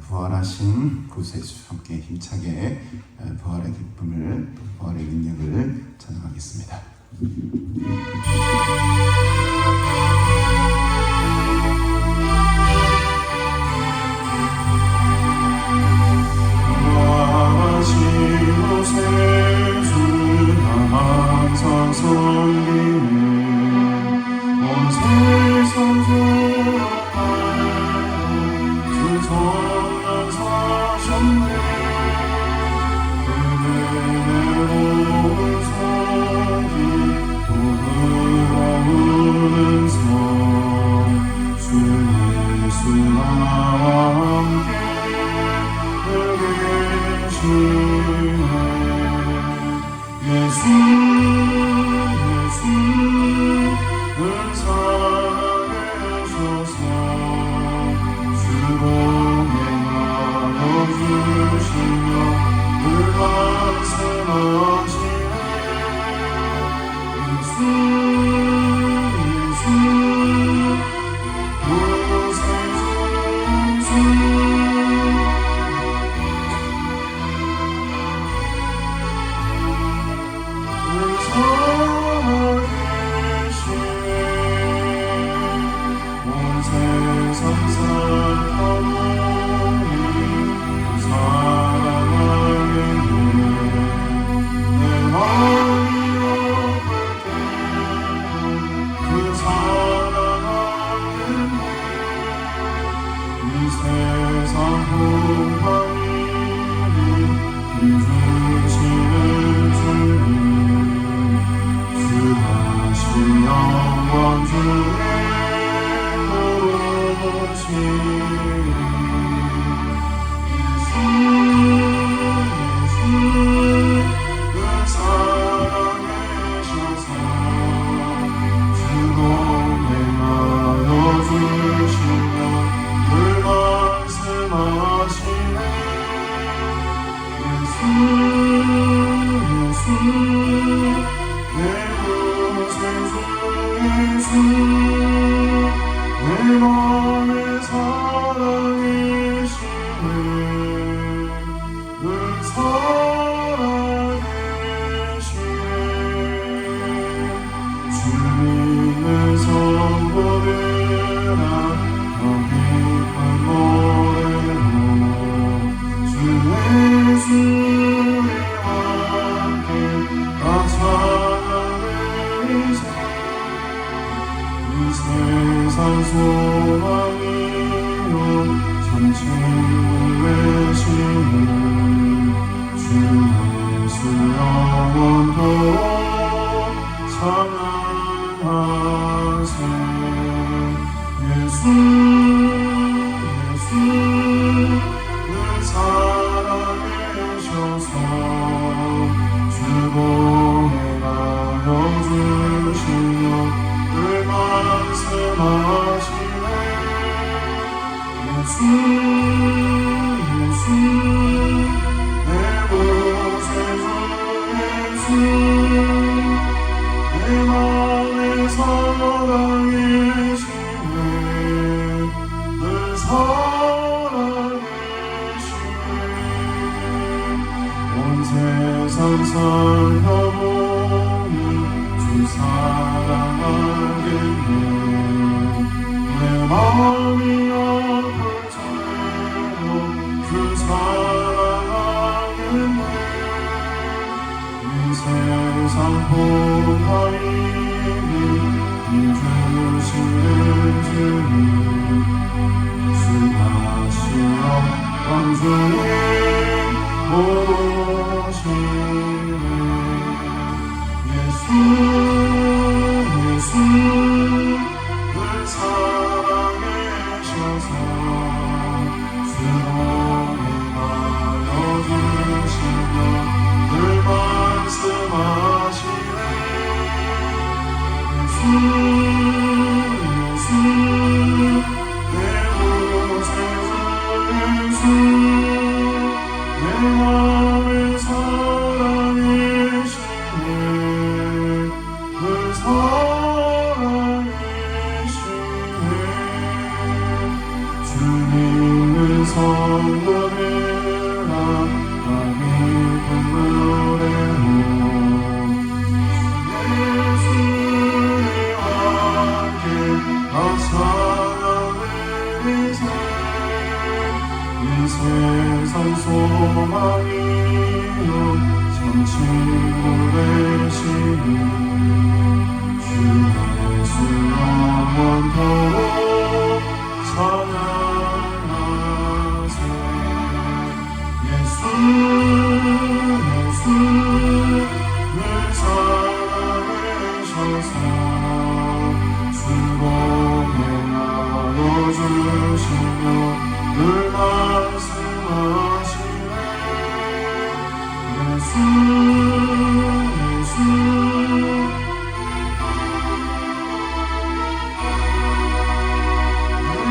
부활하신 구세주 함께 힘차게 부활의 기쁨을, 부활의 능력을 찬양하겠습니다. 부활하신 구세주 항상 섬기는 온 세상 주 성령 사셨네. 은혜로운 손길 부드러운 음성 주 예수와 함께 계시네. 예수 늘 살아계셔서 주봉에 나눠 주시며 늘 말씀하시네. 예수 구세주 예수 영원해라 나의 눈물의 호 예수의 함께 나 살아내세 이 세상 소망이여 참치고 되시니 주 예수 영원토록 찬양하세 예수 늘 살아계셔서 주로 행하여 주시며 늘 말씀하시네 예수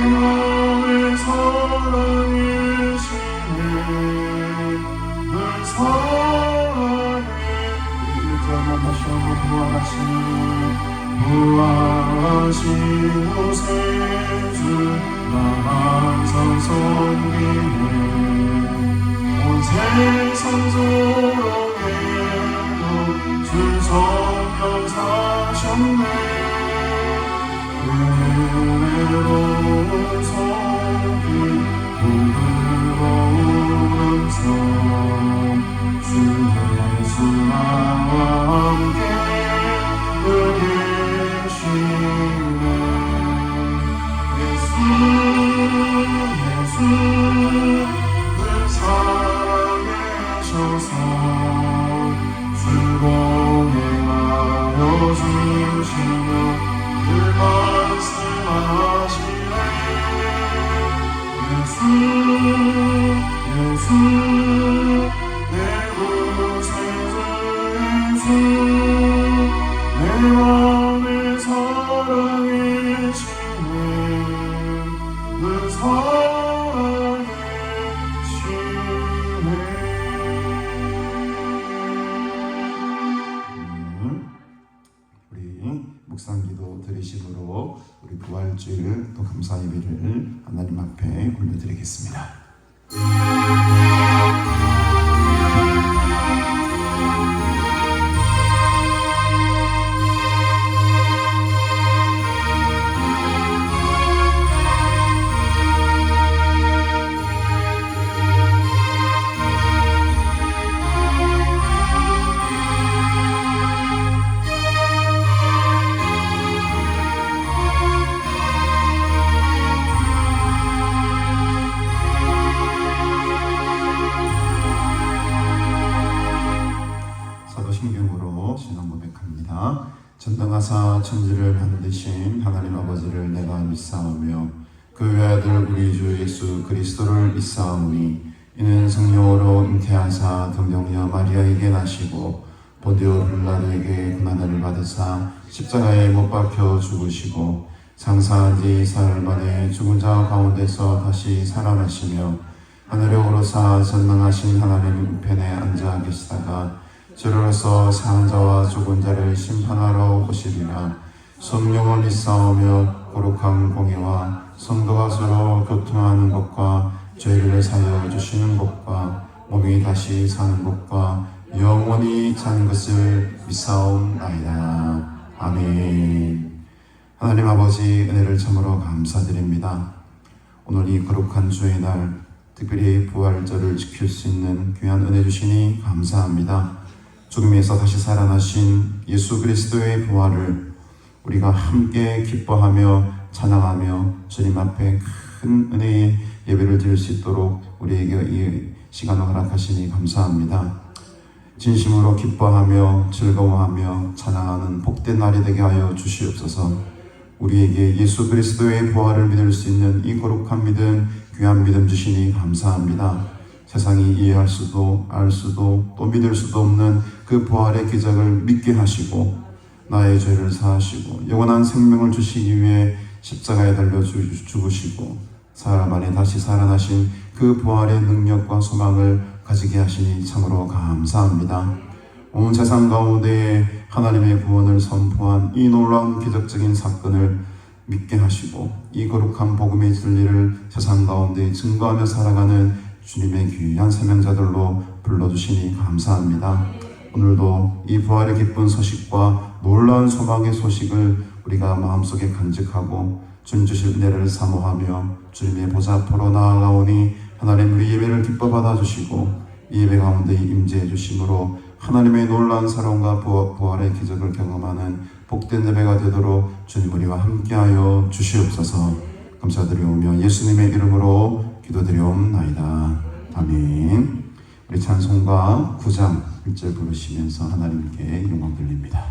내 사랑이시네 늘 사랑해 우리 다시 한번 부활하신 구세주 나 항상 섬기네 온 세상 조롱해도 주 성령 사셨네 은혜로운 손길 부드러운 음성 주 예수 나와 함께 늘 계시네 예수 늘 살아계셔서 주로 행하여 주시며 늘 말씀하시네 예수 내 구세주 예수 내 맘에 사랑이시네 늘 사랑이시네 우리 묵상기도 드리심으로 우리 부활주일 또 감사 예배를 하나님 앞에 올려드리겠습니다. 전능하사 천지를 만드신 하나님 아버지를 내가 믿사오며 그 외아들 우리 주 예수 그리스도를 믿사오니 이는 성령으로 잉태하사 동정녀 마리아에게 나시고 본디오 빌라도에게 고난을 받으사 십자가에 못 박혀 죽으시고 장사한 지 사흘 만에 죽은 자 가운데서 다시 살아나시며 하늘에 오르사 전능하신 하나님 우편에 앉아 계시다가 저로서 사한 자와 죽은 자를 심판하러 오시리라. 성령을 믿사오며 거룩한 공의와 성도가 서로 교통하는 것과 죄를 사하여 주시는 것과 몸이 다시 사는 것과 영원히 사는 것을 믿사옵나이다. 아멘. 하나님 아버지 은혜를 참으로 감사드립니다. 오늘 이 거룩한 주의 날 특별히 부활절을 지킬 수 있는 귀한 은혜 주시니 감사합니다. 죽음에서 다시 살아나신 예수 그리스도의 부활을 우리가 함께 기뻐하며 찬양하며 주님 앞에 큰 은혜의 예배를 드릴 수 있도록 우리에게 이 시간을 허락하시니 감사합니다. 진심으로 기뻐하며 즐거워하며 찬양하는 복된 날이 되게 하여 주시옵소서. 우리에게 예수 그리스도의 부활을 믿을 수 있는 이 거룩한 믿음, 귀한 믿음 주시니 감사합니다. 세상이 이해할 수도 알 수도 또 믿을 수도 없는 그 부활의 기적을 믿게 하시고 나의 죄를 사하시고 영원한 생명을 주시기 위해 십자가에 달려 죽으시고 사흘 만에 다시 살아나신 그 부활의 능력과 소망을 가지게 하시니 참으로 감사합니다. 온 세상 가운데 하나님의 구원을 선포한 이 놀라운 기적적인 사건을 믿게 하시고 이 거룩한 복음의 진리를 세상 가운데 증거하며 살아가는 주님의 귀한 사명자들로 불러주시니 감사합니다. 오늘도 이 부활의 기쁜 소식과 놀라운 소망의 소식을 우리가 마음속에 간직하고 주님 주실 은혜를 사모하며 주님의 보좌 앞으로 나아가오니 하나님 우리 예배를 기뻐 받아주시고 이 예배 가운데 임재해 주심으로 하나님의 놀라운 사랑과 부활의 기적을 경험하는 복된 예배가 되도록 주님 우리와 함께하여 주시옵소서. 감사드리오며 예수님의 이름으로 기도드리옵나이다. 아멘. 우리 찬송가 9장 1절 부르시면서 하나님께 영광 돌립니다.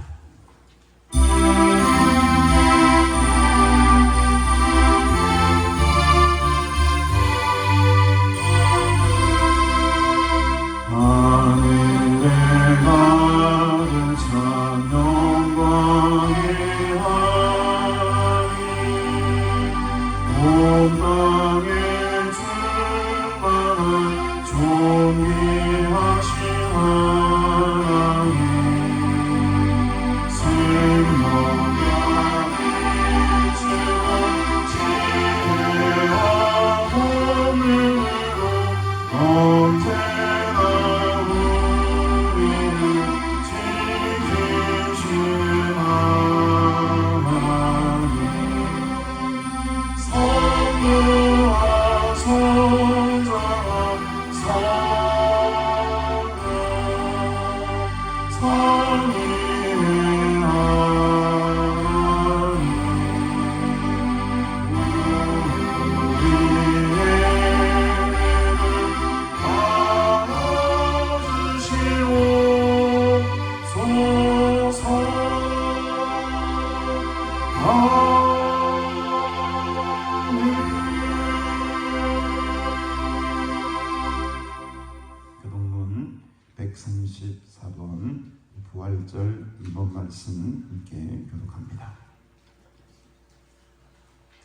교동문 134번 부활절 2번 말씀 함께 교독합니다.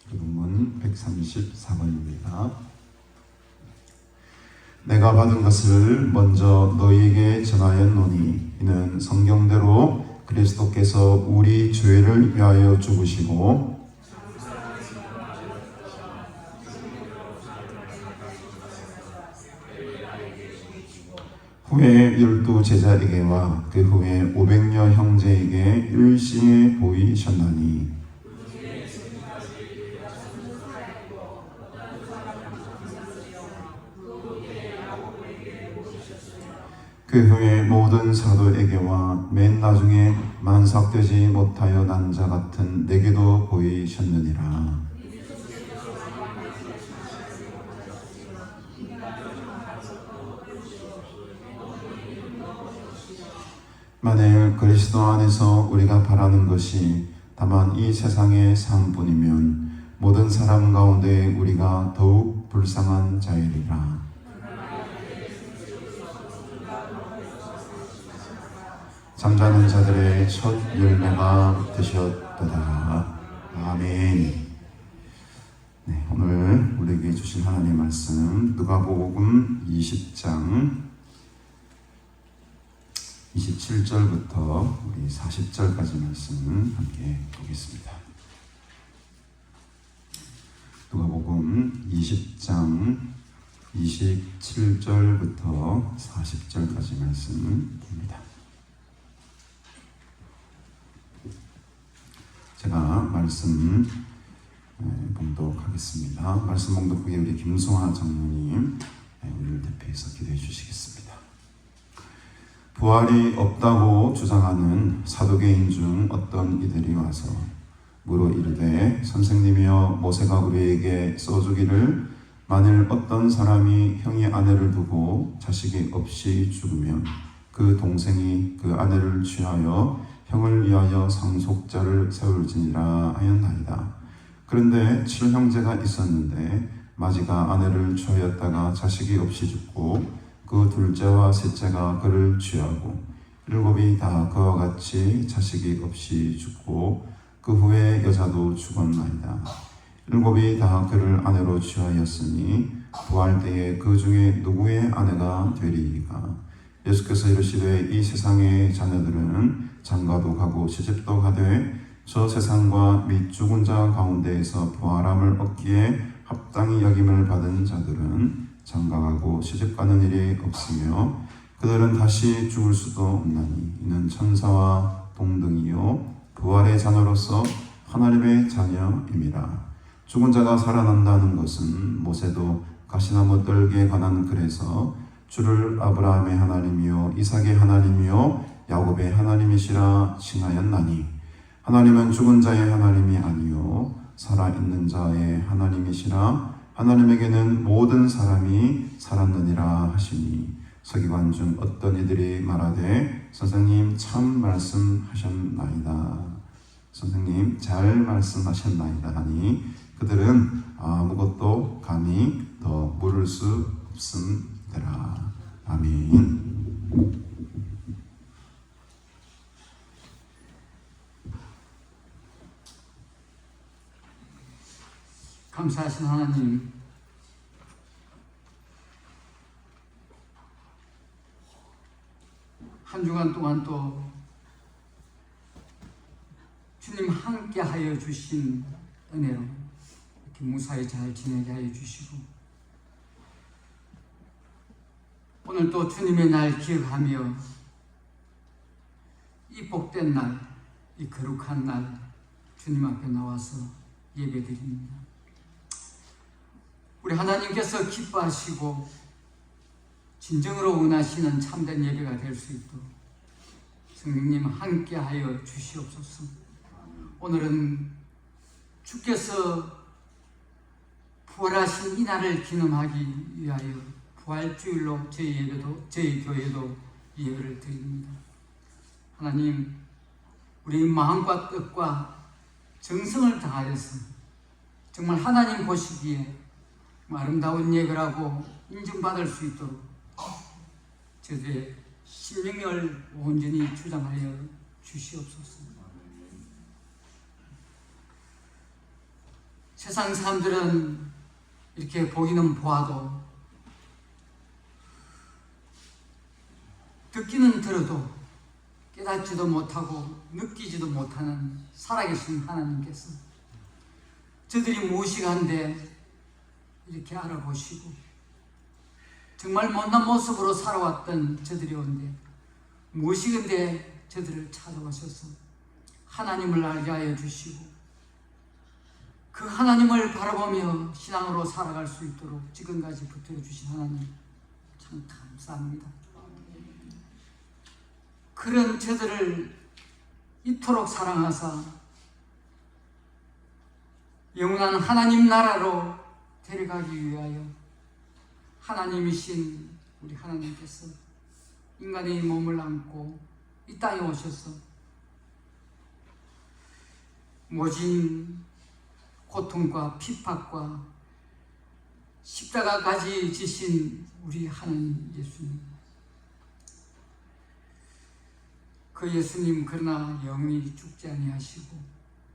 교동문 134번입니다. 내가 받은 것을 먼저 너희에게 전하였노니 이는 성경대로 그리스도께서 우리 죄를 위하여 죽으시고 후에 12 제자에게와 그 후에 500여 형제에게 일심에 보이셨나니 그 후에 모든 사도에게와 맨 나중에 만삭되지 못하여 난 자 같은 내게도 보이셨느니라. 만일 그리스도 안에서 우리가 바라는 것이 다만 이 세상의 삶뿐이면 모든 사람 가운데 우리가 더욱 불쌍한 자이리라. 잠자는 자들의 첫 열매가 되셨도다. 아멘. 네, 오늘 우리에게 주신 하나님의 말씀 누가복음 20장 27절부터 우리 40절까지 말씀 함께 보겠습니다. 누가복음 20장 27절부터 40절까지 말씀입니다. 제가 말씀 봉독하겠습니다. 말씀 봉독 후에 우리 김송아 장로님 우리를 대표해서 기도해 주시겠습니다. 부활이 없다고 주장하는 사두개인 중 어떤 이들이 와서 물어 이르되 선생님이여 모세가 우리에게 써주기를 만일 어떤 사람이 형의 아내를 두고 자식이 없이 죽으면 그 동생이 그 아내를 취하여 형을 위하여 상속자를 세울지니라 하였나이다. 그런데 7형제가 있었는데 마지가 아내를 취하였다가 자식이 없이 죽고 그 둘째와 셋째가 그를 취하고 7이 다 그와 같이 자식이 없이 죽고 그 후에 여자도 죽었나이다. 7이 다 그를 아내로 취하였으니 부활 때에 그 중에 누구의 아내가 되리이까. 예수께서 이르시되 이 세상의 자녀들은 장가도 가고 시집도 가되 저 세상과 및 죽은 자 가운데에서 부활함을 얻기에 합당히 여김을 받은 자들은 장가가고 시집가는 일이 없으며 그들은 다시 죽을 수도 없나니 이는 천사와 동등이요 부활의 자녀로서 하나님의 자녀임이라. 죽은 자가 살아난다는 것은 모세도 가시나무 뜰기에 관한 글에서 주를 아브라함의 하나님이요 이삭의 하나님이요 야곱의 하나님이시라 칭하였나니 하나님은 죽은 자의 하나님이 아니요 살아있는 자의 하나님이시라. 하나님에게는 모든 사람이 살았느니라 하시니 서기관 중 어떤 이들이 말하되 선생님 참 말씀하셨나이다. 선생님 잘 말씀하셨나이다 하니 그들은 아무것도 감히 더 물을 수 없음더라. 아멘. 감사하신 하나님, 한 주간 동안 또 주님 함께 하여 주신 은혜로 이렇게 무사히 잘 지내게 하여 주시고 오늘 또 주님의 날 기억하며 이 복된 날, 이 거룩한 날 주님 앞에 나와서 예배드립니다. 우리 하나님께서 기뻐하시고 진정으로 원하시는 참된 예배가 될 수 있도록 성령님 함께하여 주시옵소서. 오늘은 주께서 부활하신 이 날을 기념하기 위하여 부활주일로 저희 교회도 예배를 드립니다. 하나님, 우리 마음과 뜻과 정성을 다하여서 정말 하나님 보시기에 아름다운 예배라고 인정받을 수 있도록 저들의 신령을 온전히 주장하여 주시옵소서. 세상 사람들은 이렇게 보기는 보아도 듣기는 들어도 깨닫지도 못하고 느끼지도 못하는 살아계신 하나님께서 저들이 무엇이간데 이렇게 알아보시고 정말 못난 모습으로 살아왔던 저들이 온데 무엇이건데 저들을 찾아오셔서 하나님을 알게 하여 주시고 그 하나님을 바라보며 신앙으로 살아갈 수 있도록 지금까지 붙들어 주신 하나님 참 감사합니다. 그런 저들을 이토록 사랑하사 영원한 하나님 나라로 데려가기 위하여 하나님이신 우리 하나님께서 인간의 몸을 안고 이 땅에 오셔서 모진 고통과 핍박과 십자가까지 지신 우리 하나님 예수님, 그 예수님 그러나 영원히 죽지 아니하시고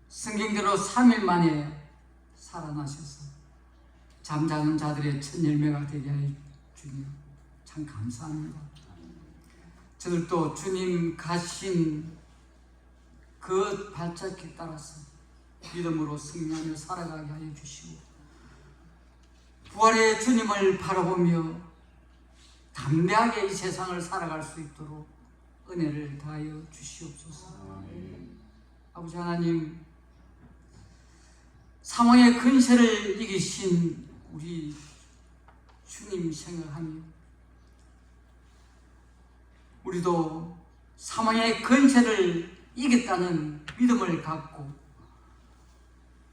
성경대로 3일 만에 살아나셔서 잠자는 자들의 첫 열매가 되게 하여 주님 참 감사합니다. 저들도 주님 가신 그 발자취 따라서 믿음으로 승리하며 살아가게 하여 주시고 부활의 주님을 바라보며 담대하게 이 세상을 살아갈 수 있도록 은혜를 다하여 주시옵소서. 아버지 하나님, 사망의 근세를 이기신 우리 주님 생각하며 우리도 사망의 근세를 이겼다는 믿음을 갖고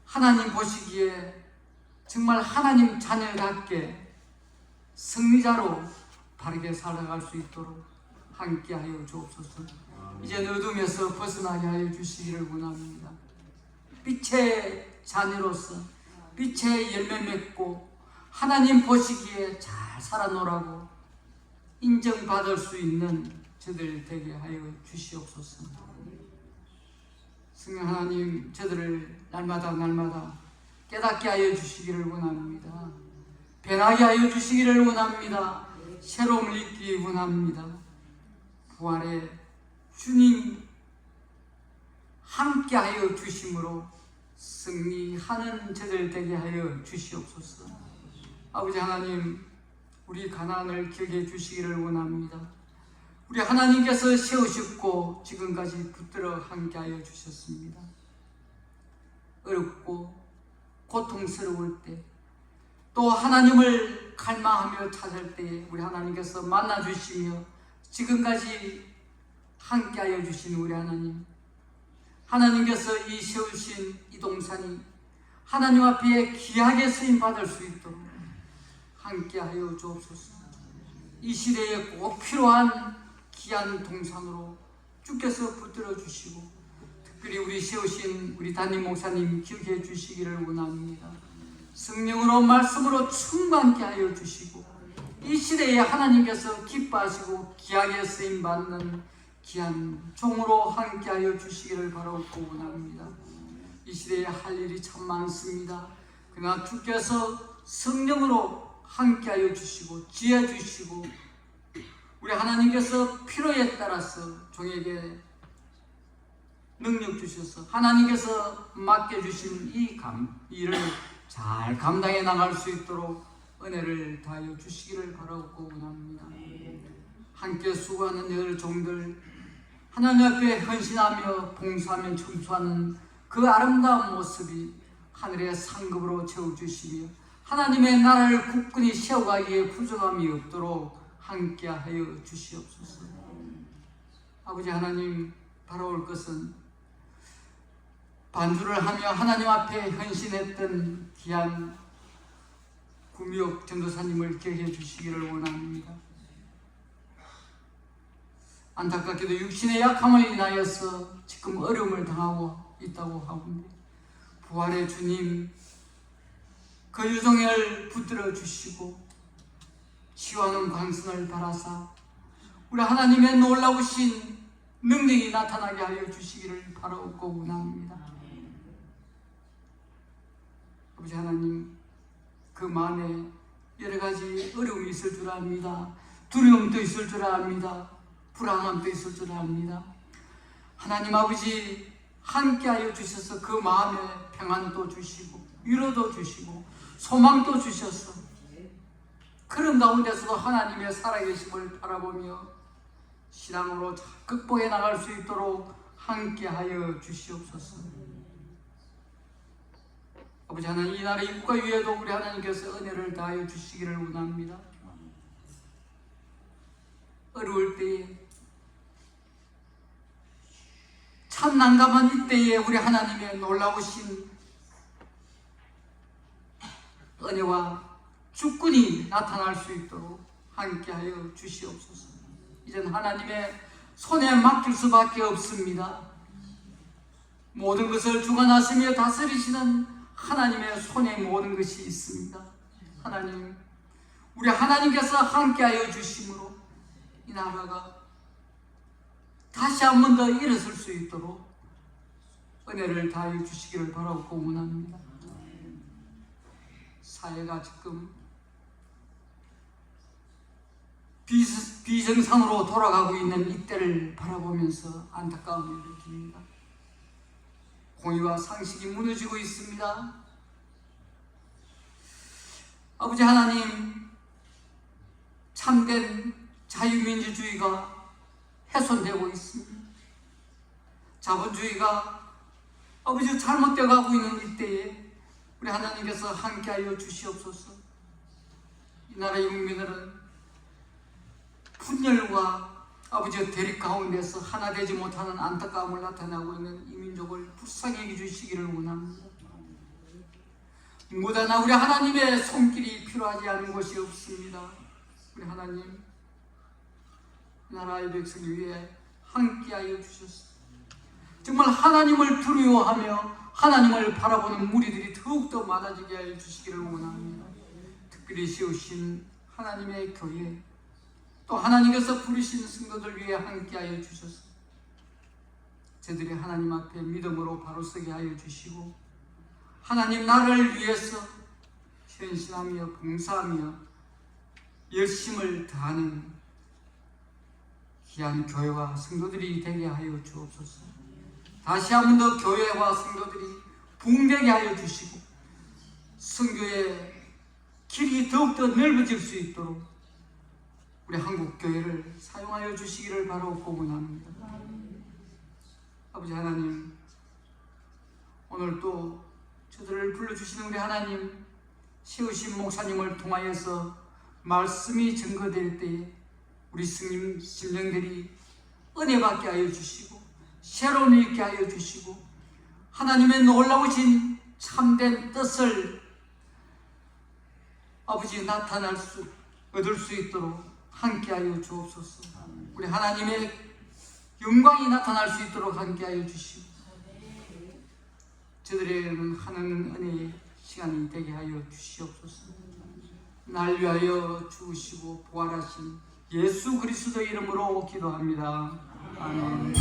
하나님 보시기에 정말 하나님 자녀답게 승리자로 바르게 살아갈 수 있도록 함께하여 주옵소서. 이제 어둠에서 벗어나게 하여 주시기를 원합니다. 빛의 자녀로서 빛의 열매 맺고 하나님 보시기에 잘 살아노라고 인정받을 수 있는 저들 되게 하여 주시옵소서. 성령 하나님, 저들을 날마다 깨닫게 하여 주시기를 원합니다. 변하게 하여 주시기를 원합니다. 새로움을 입기 원합니다. 부활의 주님 함께하여 주심으로 승리하는 저들 되게 하여 주시옵소서. 아버지 하나님, 우리 가나안을 기억해 주시기를 원합니다. 우리 하나님께서 세우셨고 지금까지 붙들어 함께하여 주셨습니다. 어렵고 고통스러울 때, 또 하나님을 갈망하며 찾을 때에 우리 하나님께서 만나주시며 지금까지 함께하여 주신 우리 하나님, 하나님께서 이 세우신 이 동산이 하나님 앞에 귀하게 쓰임받을 수 있도록 함께하여 주옵소서. 이 시대에 꼭 필요한 귀한 동산으로 주께서 붙들어 주시고 특별히 우리 세우신 우리 담임 목사님 기억해 주시기를 원합니다. 성령으로 말씀으로 충만케 하여 주시고 이 시대에 하나님께서 기뻐하시고 귀하게 쓰임받는 귀한 종으로 함께하여 주시기를 바라고 원합니다. 이 시대에 할 일이 참 많습니다. 그러나 주께서 성령으로 함께하여 주시고 지혜 주시고 우리 하나님께서 필요에 따라서 종에게 능력 주셔서 하나님께서 맡겨주신 이 일을 잘 감당해 나갈 수 있도록 은혜를 다하여 주시기를 바라고 원합니다. 함께 수고하는 여러 종들 하나님 앞에 헌신하며 봉사하며 청소하는 그 아름다운 모습이 하늘의 상급으로 채워주시며 하나님의 나라를 굳건히 세워가기에 부족함이 없도록 함께하여 주시옵소서. 아버지 하나님, 바라올 것은 반주를 하며 하나님 앞에 헌신했던 귀한 구미옥 전도사님을 기억해 주시기를 원합니다. 안타깝게도 육신의 약함을 인하여서 지금 어려움을 당하고 있다고 하는데 부활의 주님 그 유종을 붙들어 주시고 치유하는 광선을 바라사 우리 하나님의 놀라우신 능력이 나타나게 하여 주시기를 바라고 원합니다. 아버지 하나님, 그 마음에 여러 가지 어려움이 있을 줄 압니다. 두려움도 있을 줄 압니다. 불안함도 있을 줄 압니다. 하나님 아버지 함께하여 주셔서 그 마음에 평안도 주시고 위로도 주시고 소망도 주셔서 그런 가운데서도 하나님의 살아계심을 바라보며 신앙으로 극복해 나갈 수 있도록 함께하여 주시옵소서. 아버지 하나님, 이 나라 이 국가 위에도 우리 하나님께서 은혜를 다하여 주시기를 원합니다. 어려울 때에 참 난감한 이때에 우리 하나님의 놀라우신 은혜와 주권이 나타날 수 있도록 함께하여 주시옵소서. 이젠 하나님의 손에 맡길 수밖에 없습니다. 모든 것을 주관하시며 다스리시는 하나님의 손에 모든 것이 있습니다. 하나님, 우리 하나님께서 함께하여 주심으로 이 나라가 다시 한 번 더 일어설 수 있도록 은혜를 다하여 주시기를 바라고 원합니다. 사회가 지금 비정상으로 돌아가고 있는 이때를 바라보면서 안타까움을 느낍니다. 공의와 상식이 무너지고 있습니다. 아버지 하나님, 참된 자유민주주의가 훼손되고 있습니다. 자본주의가 아버지 잘못되어 가고 있는 이때에 우리 하나님께서 함께하여 주시옵소서. 이 나라의 국민들은 분열과 아버지의 대립 가운데서 하나 되지 못하는 안타까움을 나타내고 있는 이 민족을 불쌍히 여겨주시기를 원합니다. 무다나 우리 하나님의 손길이 필요하지 않은 곳이 없습니다. 우리 하나님, 나라의 백성 위에 함께하여 주셨습니다. 정말 하나님을 두려워하며 하나님을 바라보는 무리들이 더욱더 많아지게 하여 주시기를 원합니다. 특별히 세우신 하나님의 교회, 또 하나님께서 부르신 성도들 위해 함께하여 주셔서 저들이 하나님 앞에 믿음으로 바로 서게 하여 주시고 하나님 나라를 위해서 헌신하며 봉사하며 열심을 다하는 귀한 교회와 성도들이 되게 하여 주옵소서. 다시 한 번 더 교회와 성도들이 붕대게 하여 주시고 선교의 길이 더욱더 넓어질 수 있도록 우리 한국 교회를 사용하여 주시기를 바로 고문합니다. 아버지 하나님, 오늘 또 저들을 불러주시는 우리 하나님, 세우신 목사님을 통하여서 말씀이 증거될 때에 우리 스님 심령들이 은혜받게 하여 주시고 새로운 일 있게 하여 주시고 하나님의 놀라우신 참된 뜻을 아버지 얻을 수 있도록 함께하여 주옵소서. 우리 하나님의 영광이 나타날 수 있도록 함께하여 주시고 저들에게는 하는 은혜의 시간이 되게 하여 주시옵소서. 날 위하여 죽으시고 부활하신 예수 그리스도 이름으로 기도합니다. 아멘.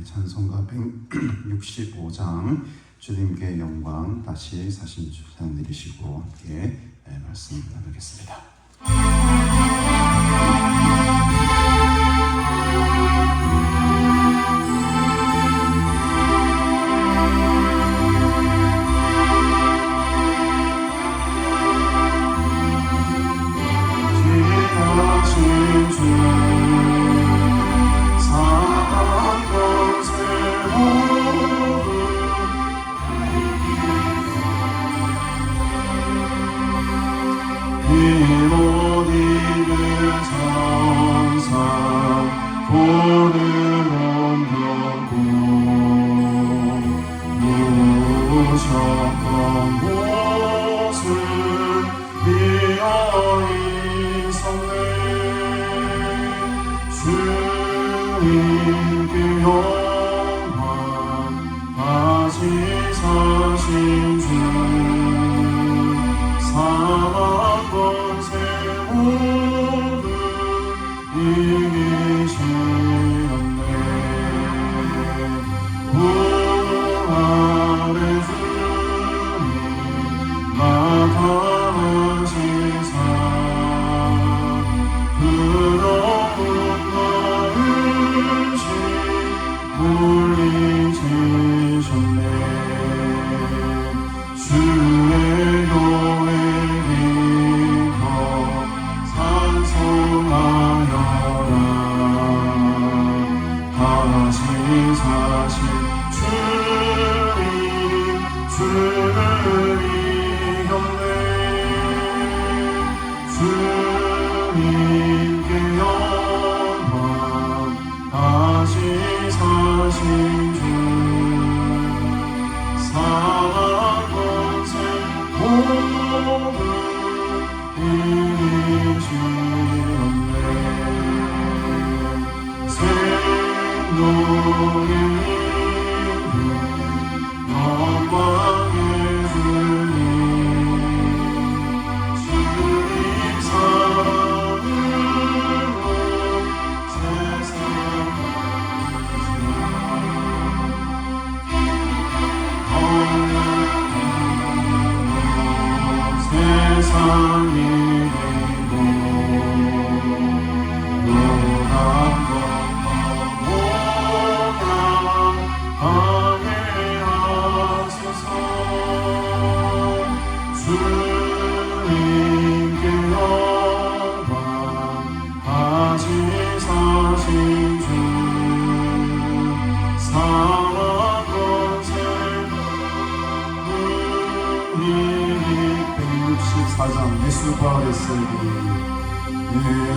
찬송가 165장 주님께 영광 다시 사신 주상 내리시고 함께 말씀 나누겠습니다. 지나신 주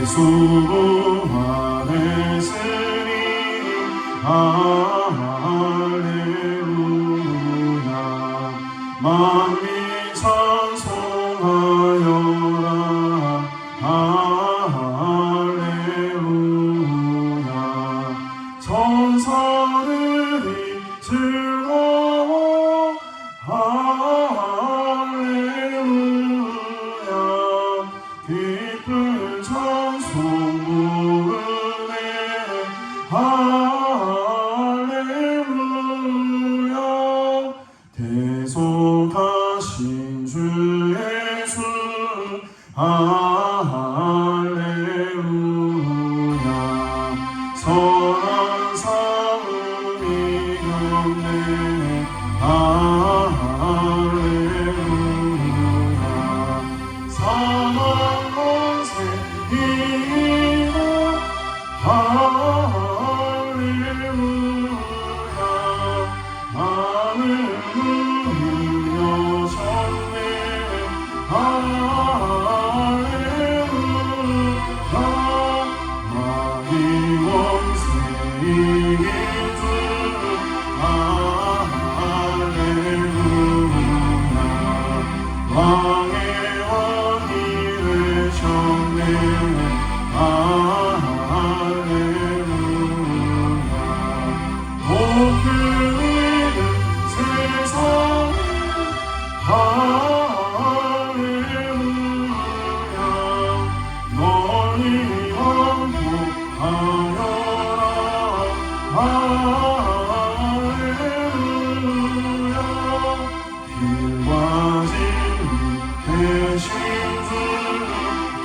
예수 부활의 쓰리 할렐루야 만민 찬송하여라 그리 즐거워 할렐루야 기쁜 찬송 부르네 할렐루야 대속하신 주 예수 할렐루야 선한 삶을 이겼네 할렐루야 사망 권세 이기고 할렐루야 하늘을 이루셨네 할렐루야 마귀 권세 이긴 주 할렐루야 왕의 왕이 되셨네 할렐루야 높은 이름 세상에 할렐루야 너희 왕복하여라 할렐루야 길과 진리 되신 주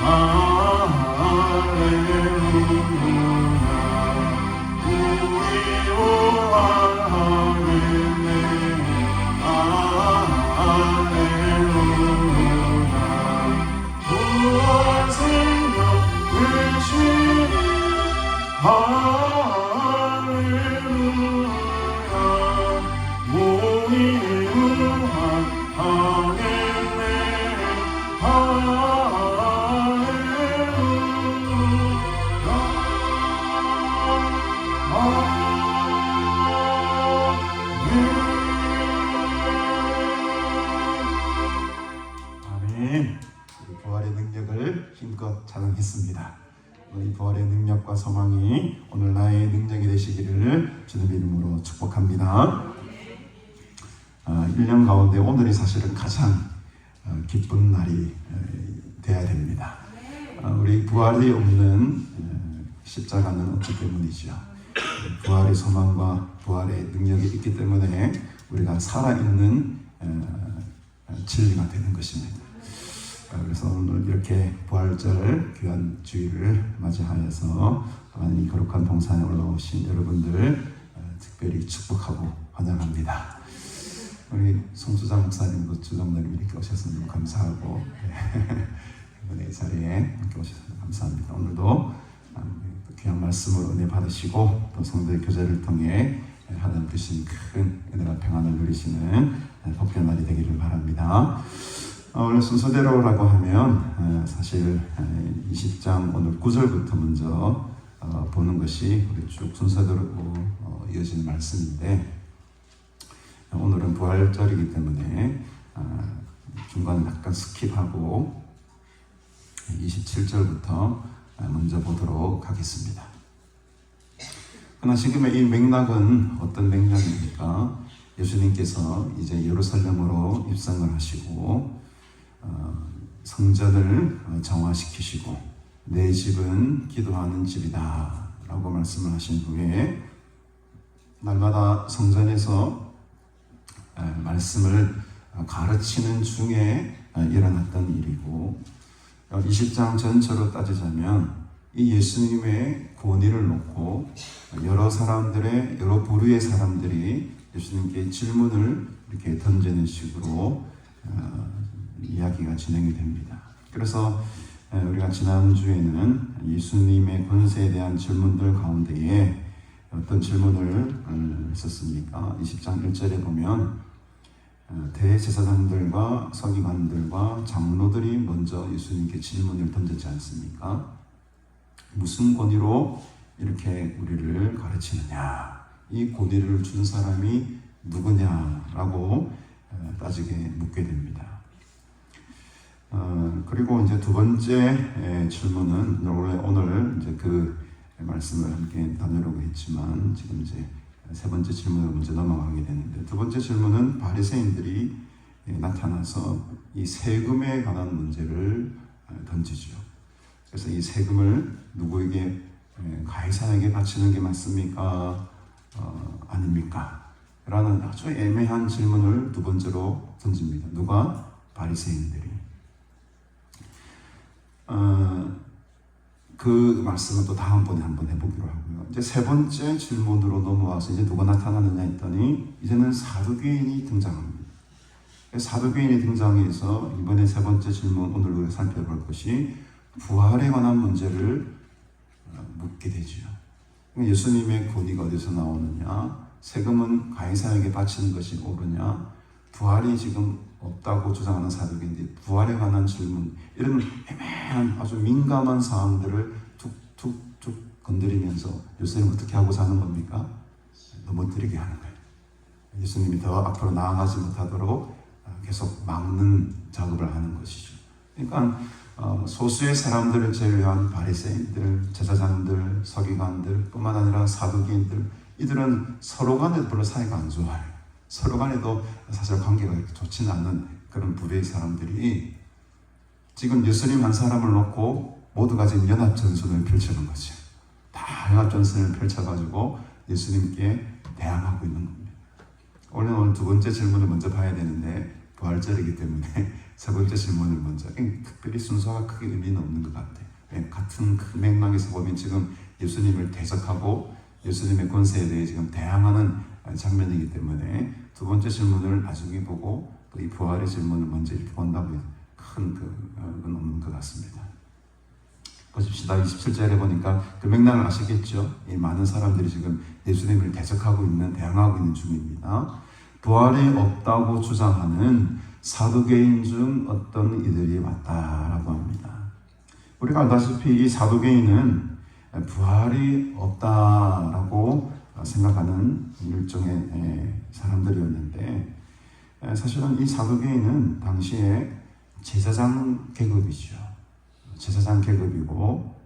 할렐루야 우리 구원하겠네 할렐루야 구원 생명 되시니 할렐루야 우리 구원하겠네 아멘. 우리 부활의 능력을 힘껏 찬양했습니다. 이 부활의 능력과 소망이 오늘 나의 능력이 되시기를 주님의 이름으로 축복합니다. 1년 가운데 오늘이 사실은 가장 기쁜 날이 되어야 됩니다. 우리 부활이 없는 십자가는 없기 때문이죠. 부활의 소망과 부활의 능력이 있기 때문에 우리가 살아있는 진리가 되는 것입니다. 그래서 오늘 이렇게 부활절 귀한 주일을 맞이하여서 하나님 거룩한 동산에 올라오신 여러분들 특별히 축복하고 환영합니다. 우리 송수장 목사님도 주장님 이렇게 오셔서 너무 감사하고 이번에 이 자리에 함께 오셔서 감사합니다. 오늘도 귀한 말씀으로 은혜 받으시고 또 성도의 교제를 통해 하나님 주신 큰 은혜와 평안을 누리시는 복된 날이 되기를 바랍니다. 원래 순서대로라고 하면 사실 20장 오늘 9절부터 먼저 보는 것이 우리 쭉 순서대로 이어지는 말씀인데 오늘은 부활절이기 때문에 중간에 약간 스킵하고 27절부터 먼저 보도록 하겠습니다. 그러나 지금의 이 맥락은 어떤 맥락입니까? 예수님께서 이제 예루살렘으로 입성을 하시고 성전을 정화시키시고 내 집은 기도하는 집이다 라고 말씀을 하신 후에 날마다 성전에서 말씀을 가르치는 중에 일어났던 일이고 20장 전체로 따지자면 이 예수님의 권위를 놓고 여러 부류의 사람들이 예수님께 질문을 이렇게 던지는 식으로 이야기가 진행이 됩니다. 그래서 우리가 지난주에는 예수님의 권세에 대한 질문들 가운데에 어떤 질문을 했었습니까? 20장 1절에 보면 대제사장들과 서기관들과 장로들이 먼저 예수님께 질문을 던졌지 않습니까? 무슨 권위로 이렇게 우리를 가르치느냐? 이 권위를 준 사람이 누구냐라고 따지게 묻게 됩니다. 그리고 이제 두 번째 질문은 원래 오늘 이제 그 말씀을 함께 나누려고 했지만 지금 이제 세 번째 질문으로 먼저 넘어가게 되는데, 두 번째 질문은 바리새인들이 나타나서 이 세금에 관한 문제를 던지죠. 그래서 이 세금을 누구에게, 가이사에게 바치는 게 맞습니까? 아닙니까? 라는 아주 애매한 질문을 두 번째로 던집니다. 누가? 바리새인들이. 그 말씀은 또 다음번에 한번 해보기로 하고요. 이제 세 번째 질문으로 넘어와서 이제 누가 나타나느냐 했더니 이제는 사두개인이 등장합니다. 사두개인이 등장해서 이번에 세 번째 질문, 오늘 우리가 살펴볼 것이 부활에 관한 문제를 묻게 되죠. 예수님의 권위가 어디서 나오느냐? 세금은 가이사에게 바치는 것이 옳으냐? 부활이 지금 없다고 주장하는 사두개인들이 부활에 관한 질문, 이런 애매한 아주 민감한 사항들을 툭툭툭 건드리면서 예수님은 어떻게 하고자 하는 겁니까? 넘어뜨리게 하는 거예요. 예수님이 더 앞으로 나아가지 못하도록 계속 막는 작업을 하는 것이죠. 그러니까 소수의 사람들을 제외한 바리새인들, 제사장들, 서기관들 뿐만 아니라 사두개인들, 이들은 서로 간에 별로 사이가 안 좋아요. 서로 간에도 사실 관계가 그렇게 좋지는 않은 그런 부류의 사람들이 지금 예수님 한 사람을 놓고 모두가 지금 연합전선을 펼치는 거죠. 다 연합전선을 펼쳐가지고 예수님께 대항하고 있는 겁니다. 오늘 두 번째 질문을 먼저 봐야 되는데 부활절이기 때문에 세 번째 질문을 먼저, 특별히 순서가 크게 의미는 없는 것 같아요. 같은 큰 맥락에서 보면 지금 예수님을 대적하고 예수님의 권세에 대해 지금 대항하는 장면이기 때문에 두 번째 질문을 나중에 보고 또 이 부활의 질문을 먼저 이렇게 본다고 해서 큰 그건 없는 것 같습니다. 보십시다. 27절에 보니까 그 맥락을 아시겠죠? 이 많은 사람들이 지금 예수님을 대적하고 있는, 대항하고 있는 중입니다. 부활이 없다고 주장하는 사두개인 중 어떤 이들이 왔다라고 합니다. 우리가 알다시피 이 사두개인은 부활이 없다라고 생각하는 일종의 사람들이었는데, 사실은 이 사두개인은 당시에 제사장 계급이죠. 제사장 계급이고,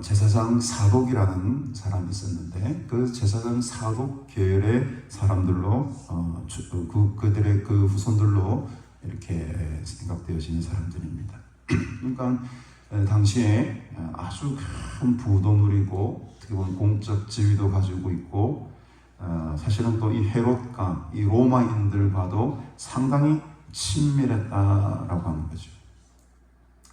제사장 사독이라는 사람이 있었는데 그 제사장 사독 계열의 사람들로 그들의 그 후손들로 이렇게 생각되어지는 사람들입니다. 그러니까 당시에 아주 큰 부도 누리고 어떻게 보면 공적 지위도 가지고 있고, 사실은 또 이 헤롯과 이 로마인들과도 상당히 친밀했다라고 하는 거죠.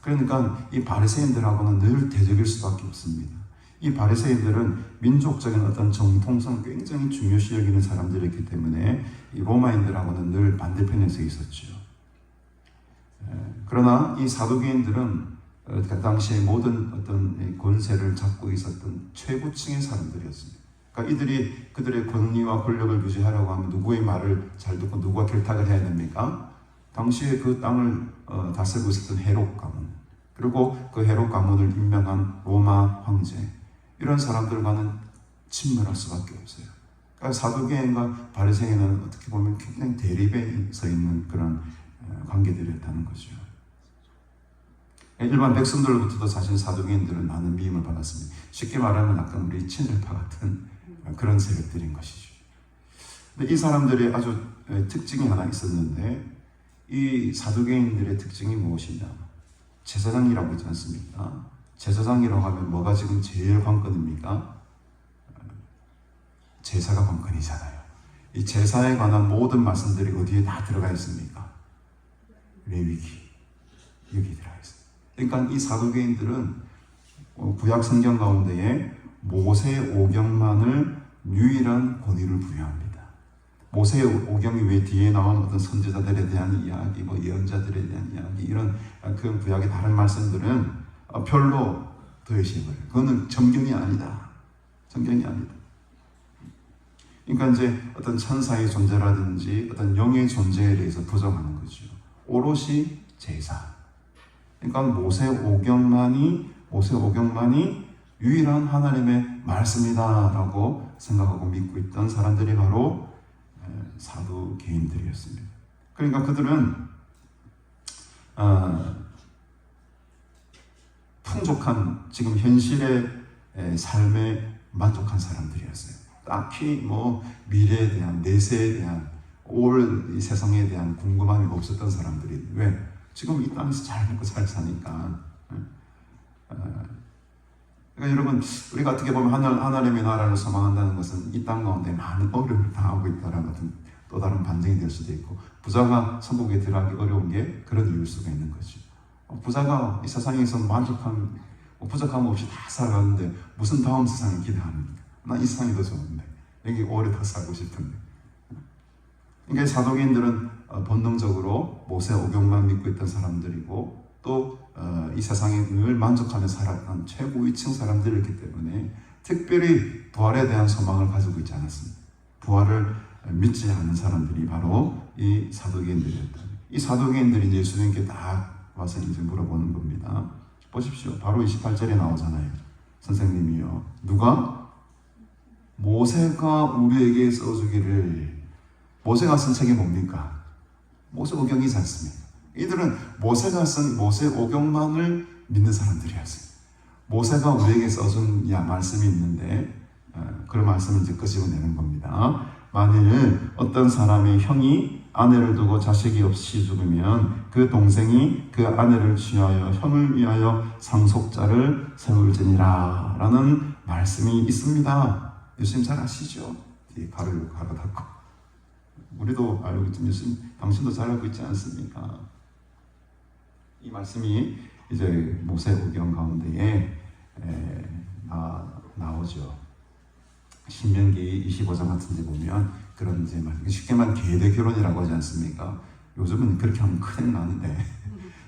그러니까 이 바리새인들하고는 늘 대적일 수밖에 없습니다. 이 바리새인들은 민족적인 어떤 정통성을 굉장히 중요시 여기는 사람들이었기 때문에 이 로마인들하고는 늘 반대편에 서 있었죠. 그러나 이 사두개인들은 그 당시에 모든 어떤 권세를 잡고 있었던 최고층의 사람들이었습니다. 그러니까 이들이 그들의 권위와 권력을 유지하려고 하면 누구의 말을 잘 듣고 누구와 결탁을 해야 됩니까? 당시에 그 땅을 다스리고 있었던 헤롯 가문, 그리고 그 헤롯 가문을 임명한 로마 황제, 이런 사람들과는 친밀할 수밖에 없어요. 그러니까 사두개인과 바리새인은 어떻게 보면 굉장히 대립에 서 있는 그런 관계들이었다는 거죠. 일반 백성들로부터도 사실 사두개인들은 많은 미움을 받았습니다. 쉽게 말하면 약간 우리 친일파 같은 그런 세력들인 것이죠. 근데 이 사람들이 아주 특징이 하나 있었는데, 이 사두개인들의 특징이 무엇이냐? 제사장이라고 있지 않습니까? 제사장이라고 하면 뭐가 지금 제일 관건입니까? 제사가 관건이잖아요. 이 제사에 관한 모든 말씀들이 어디에 다 들어가 있습니까? 레위기, 여기 들어가 있습니다. 그러니까 이 사두개인들은 구약 성경 가운데에 모세 오경만을 유일한 권위를 부여합니다. 모세의 오경이 왜 뒤에 나온 어떤 선지자들에 대한 이야기, 뭐 예언자들에 대한 이야기, 이런 그 구약의 다른 말씀들은 별로 더해시해버려요. 그거는 정경이 아니다. 정경이 아니다. 그러니까 이제 어떤 천사의 존재라든지 어떤 영의 존재에 대해서 부정하는 거죠. 오롯이 제사. 그러니까 모세 오경만이 유일한 하나님의 말씀이다라고 생각하고 믿고 있던 사람들이 바로 사두개인들이었습니다. 그러니까 그들은 풍족한 지금 현실의 삶에 만족한 사람들이었어요. 딱히 뭐 미래에 대한, 내세에 대한, 올 이 세상에 대한 궁금함이 없었던 사람들이, 왜? 지금 이 땅에서 잘 먹고 잘 사니까. 그러니까 여러분, 우리가 어떻게 보면 하나님의 나라를 소망한다는 것은 이 땅 가운데 많은 어려움을 당하고 있다는 같은 또 다른 반증이 될 수도 있고, 부자가 천국에 들어가기 어려운 게 그런 이유일 수가 있는 거죠. 부자가 이 세상에서 부족함 없이 다 살아가는데 무슨 다음 세상을 기대합니까? 난 이 세상이 더 좋은데, 여기 오래 더 살고 싶은데. 그러니까 사도계인들은 본능적으로 모세 오경만 믿고 있던 사람들이고, 또 이 세상에 늘 만족하며 살았던 최고위층 사람들이었기 때문에 특별히 부활에 대한 소망을 가지고 있지 않았습니다. 부활을 믿지 않는 사람들이 바로 이 사도계인들이었다. 이 사도계인들이 예수님께 다 와서 이제 물어보는 겁니다. 보십시오. 바로 28절에 나오잖아요. 선생님이요, 누가 모세가 우리에게 써주기를, 모세가 쓴 책이 뭡니까? 모세오경이지 않습니까? 이들은 모세가 쓴 모세오경만을 믿는 사람들이었어요. 모세가 우리에게 써준 말씀이 있는데, 그런 말씀을 이제 끄집어내는 겁니다. 만일 어떤 사람의 형이 아내를 두고 자식이 없이 죽으면 그 동생이 그 아내를 취하여 형을 위하여 상속자를 세울지니라 라는 말씀이 있습니다. 예수님 잘 아시죠? 가로 닫고. 우리도 알고 있지만 예수님, 당신도 잘 알고 있지 않습니까? 이 말씀이 이제 모세오경 가운데에 나오죠. 신명기 25장 같은 데 보면 그런 이제 쉽게 말하면 계대 결혼이라고 하지 않습니까? 요즘은 그렇게 하면 큰일 나는데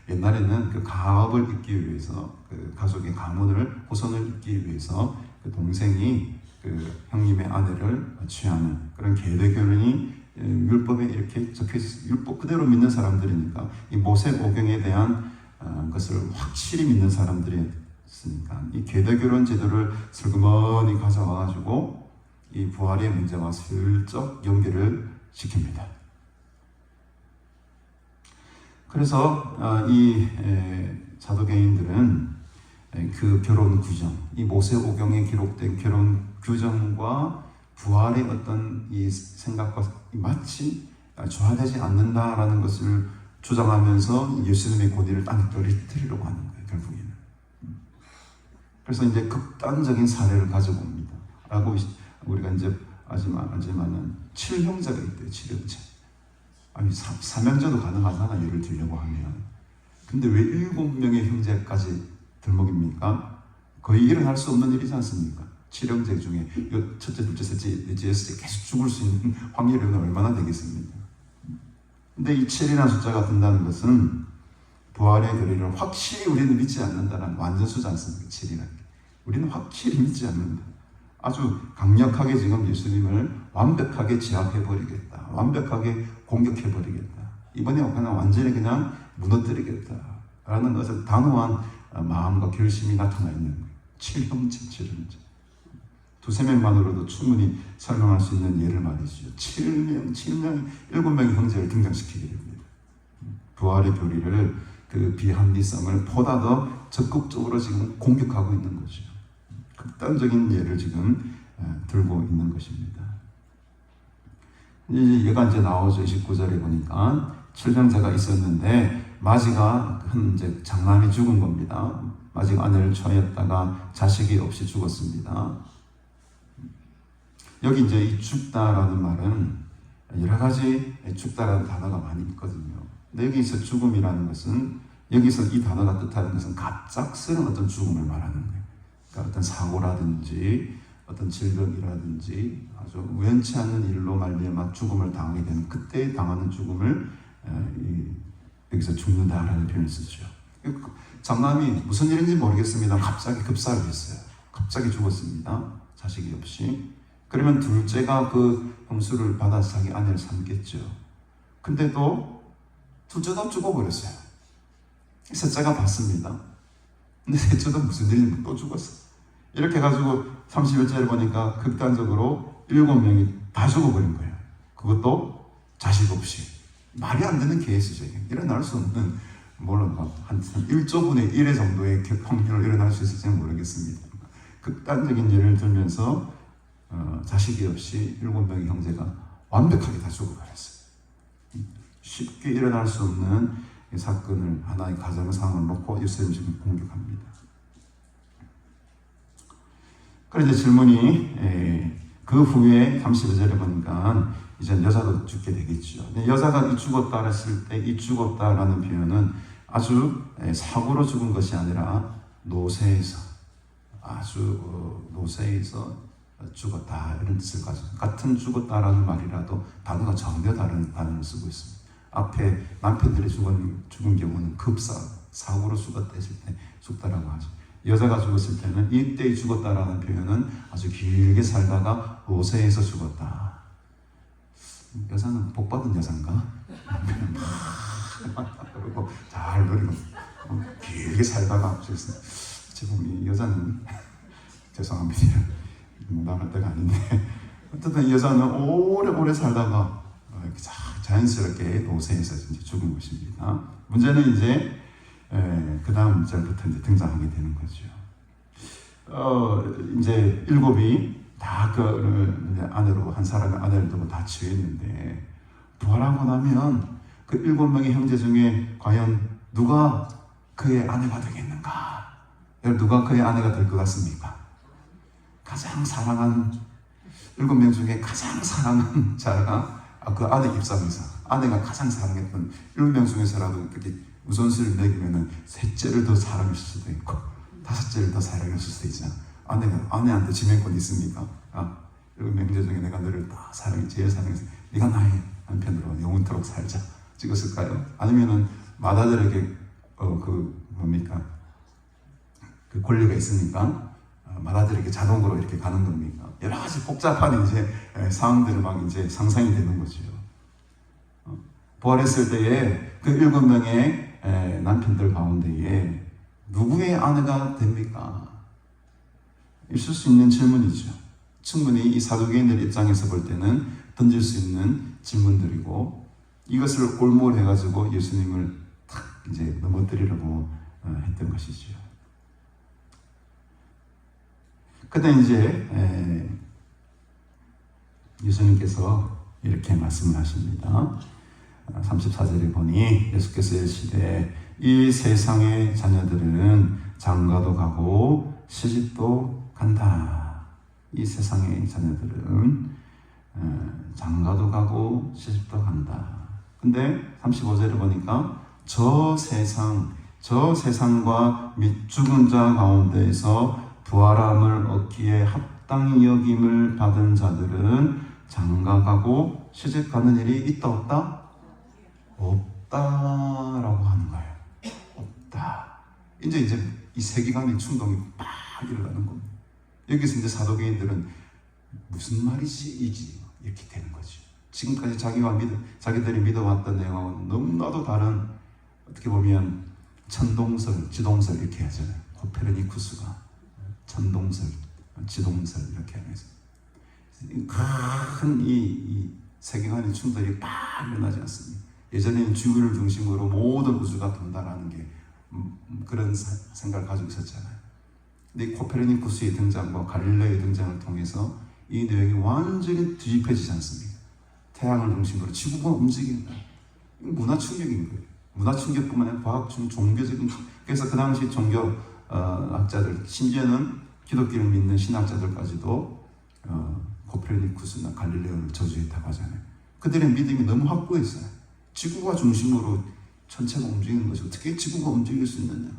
옛날에는 그 가업을 잇기 위해서, 그 가족의 가문을, 후손을 잇기 위해서 그 동생이 그 형님의 아내를 취하는 그런 계대 결혼이 율법에 이렇게 적혀 있어요. 율법 그대로 믿는 사람들이니까 이 모세오경에 대한 것을 확실히 믿는 사람들이었으니까 이 계대 결혼 제도를 슬그머니 가져와가지고 이 부활의 문제와 슬쩍 연결을 시킵니다. 그래서 이 사도계인들은 그 결혼 규정, 이 모세오경에 기록된 결혼 규정과 부활의 어떤 이 생각과 마치 조화되지 않는다라는 것을 주장하면서 예수님의 권위를 땅에 떨어뜨리려고 하는 거예요, 결국에는. 그래서 이제 극단적인 사례를 가지고 옵니다. 라고 우리가 이제 하지만은 7형제가 있대요, 7형제. 아니, 3형제도 가능하잖아, 예를 들려고 하면. 근데 왜 7명의 형제까지 들먹입니까? 거의 일어날 수 없는 일이지 않습니까? 7형제 중에 첫째, 둘째, 셋째, 넷째, 여섯째 계속 죽을 수 있는 확률이 얼마나 되겠습니까? 근데 이 7이라는 숫자가 든다는 것은 부활의 교리를 확실히 우리는 믿지 않는다는 완전수지 않습니까? 7이라는 게. 우리는 확실히 믿지 않는다. 아주 강력하게 지금 예수님을 완벽하게 제압해버리겠다. 완벽하게 공격해버리겠다. 이번에 그냥 완전히 그냥 무너뜨리겠다. 라는 것을 단호한 마음과 결심이 나타나 있는 거예요. 7형제. 두세 명만으로도 충분히 설명할 수 있는 예를 말이죠. 7명의 형제를 등장시키게 됩니다. 부활의 교리를, 그 비합리성을 보다 더 적극적으로 지금 공격하고 있는 거죠. 극단적인 예를 지금 들고 있는 것입니다. 얘가 이제 나오죠. 29절에 보니까 7형제가 있었는데 마지가 이제 장남이 죽은 겁니다. 마지가 아내를 취하였다가 자식이 없이 죽었습니다. 여기 이제 이 죽다라는 말은 여러 가지 죽다라는 단어가 많이 있거든요. 근데 여기서 죽음이라는 것은, 여기서 이 단어가 뜻하는 것은 갑작스러운 어떤 죽음을 말하는 거예요. 그러니까 어떤 사고라든지 어떤 질병이라든지 아주 우연치 않은 일로 말미암아 죽음을 당하게 되는, 그때 당하는 죽음을 여기서 죽는다라는 표현을 쓰죠. 장남이 무슨 일인지 모르겠습니다. 갑자기 급사를 했어요. 갑자기 죽었습니다. 자식이 없이. 그러면 둘째가 그 형수를 받아서 자기 아내를 삼겠죠. 근데 또 둘째도 죽어버렸어요. 셋째가 봤습니다. 근데 셋째도 무슨 일인지 또 죽었어. 이렇게 해가지고 31절에 보니까 극단적으로 7명이 다 죽어버린 거예요. 그것도 자식 없이. 말이 안 되는 케이스죠. 일어날 수 없는, 물론 한 1조분의 1의 정도의 확률로 일어날 수 있을지는 모르겠습니다. 극단적인 예를 들면서 자식이 없이 7명의 형제가 완벽하게 다 죽어버렸어요. 쉽게 일어날 수 없는 이 사건을 하나의 가정 상황을 놓고 예루살렘 지금 공격합니다. 그런데 질문이 그 후에 32절에 보니까 이제 여자도 죽게 되겠죠. 근데 여자가 이 죽었다 했을 때 이 죽었다라는 표현은 아주 사고로 죽은 것이 아니라 노쇠에서 아주 노쇠에서 죽었다 이런 뜻을 가지고 같은 죽었다라는 말이라도 단어가 전혀 다른 단어를 쓰고 있습니다. 앞에 남편들이 죽은 경우는 사고로 죽었다 했을 때 죽다라고 하죠. 여자가 죽었을 때는 이때 죽었다라는 표현은 아주 길게 살다가 노쇠에서 죽었다. 여자는 복받은 여잔가? 그리고 잘 노리고 길게 살다가 지금 이 여자는 죄송합니다. 농담할 때가 아닌데 어쨌든 여자는 오래오래 살다가 이렇게 자연스럽게 노쇠에서 이제 죽은 것입니다. 문제는 이제 그 다음 절부터 이제 등장하게 되는 거죠. 이제 7이 다 그 아내로 한 사람의 아내를 두고 다 취했는데 부활하고 나면 그 7명의 형제 중에 과연 누가 그의 아내가 되겠는가? 누가 그의 아내가 될 것 같습니까? 가장 사랑하는 7명 중에 가장 사랑하는 자가 그 아내 입장에서 아내가 가장 사랑했던 7명 중에서라도 이렇게 우선순위를 매기면은 셋째를 더 사랑했을 수도 있고 다섯째를 더 사랑했을 수도 있잖아. 아내한테 지명권 있습니까? 7명 형제 중에 내가 너를 다 제일 사랑해서 네가 나의 남편으로 영원토록 살자 찍었을까요? 아니면은 맏아들에게 그 권리가 있으니까 맏아들에게 자동으로 이렇게 가는 겁니까? 여러 가지 복잡한 이제 상황들이 막 이제 상상이 되는 거죠. 부활했을 때에 그 7명의 남편들 가운데에 누구의 아내가 됩니까? 있을 수 있는 질문이죠. 충분히 이 사두개인들 입장에서 볼 때는 던질 수 있는 질문들이고 이것을 올무해가지고 예수님을 탁 이제 넘어뜨리려고 했던 것이죠. 그때 이제 예수님께서 이렇게 말씀을 하십니다. 34절에 보니 예수께서 이르시되 이 세상의 자녀들은 장가도 가고 시집도 간다. 이 세상의 자녀들은 장가도 가고 시집도 간다. 근데 35절에 보니까 저 세상과 및 죽은 자 가운데에서 부활함을 얻기에 합당히 여김을 받은 자들은 장가가고 시집가는 일이 있다 없다? 없다라고 하는 거예요. 없다. 이제 이 세계관의 충동이 막 일어나는 겁니다. 여기서 이제 사도계인들은 무슨 말이지 이렇게 되는 거죠. 지금까지 자기들이 믿어왔던 내용하고는 너무나도 다른 어떻게 보면 천동설, 지동설 이렇게 하잖아요. 코페르니쿠스가 천동설, 지동설 이렇게 하면서 큰 이 세계관의 충돌이 막 일어나지 않습니다. 예전에는 지구를 중심으로 모든 우주가 돈다라는 게 그런 생각을 가지고 있었잖아요. 근데 코페르니쿠스의 등장과 갈릴레오의 등장을 통해서 이 내용이 완전히 뒤집혀지지 않습니다. 태양을 중심으로 지구가 움직인다. 문화 충격인 거예요. 문화 충격뿐만 아니라 과학 종교적인 그래서 그 당시 종교 학자들 심지어는 기독교를 믿는 신학자들까지도 코페르니쿠스나 갈릴레오를 저주했다고 하잖아요. 그들의 믿음이 너무 확고했어요. 지구가 중심으로 전체가 움직이는 것이 어떻게 지구가 움직일 수 있느냐.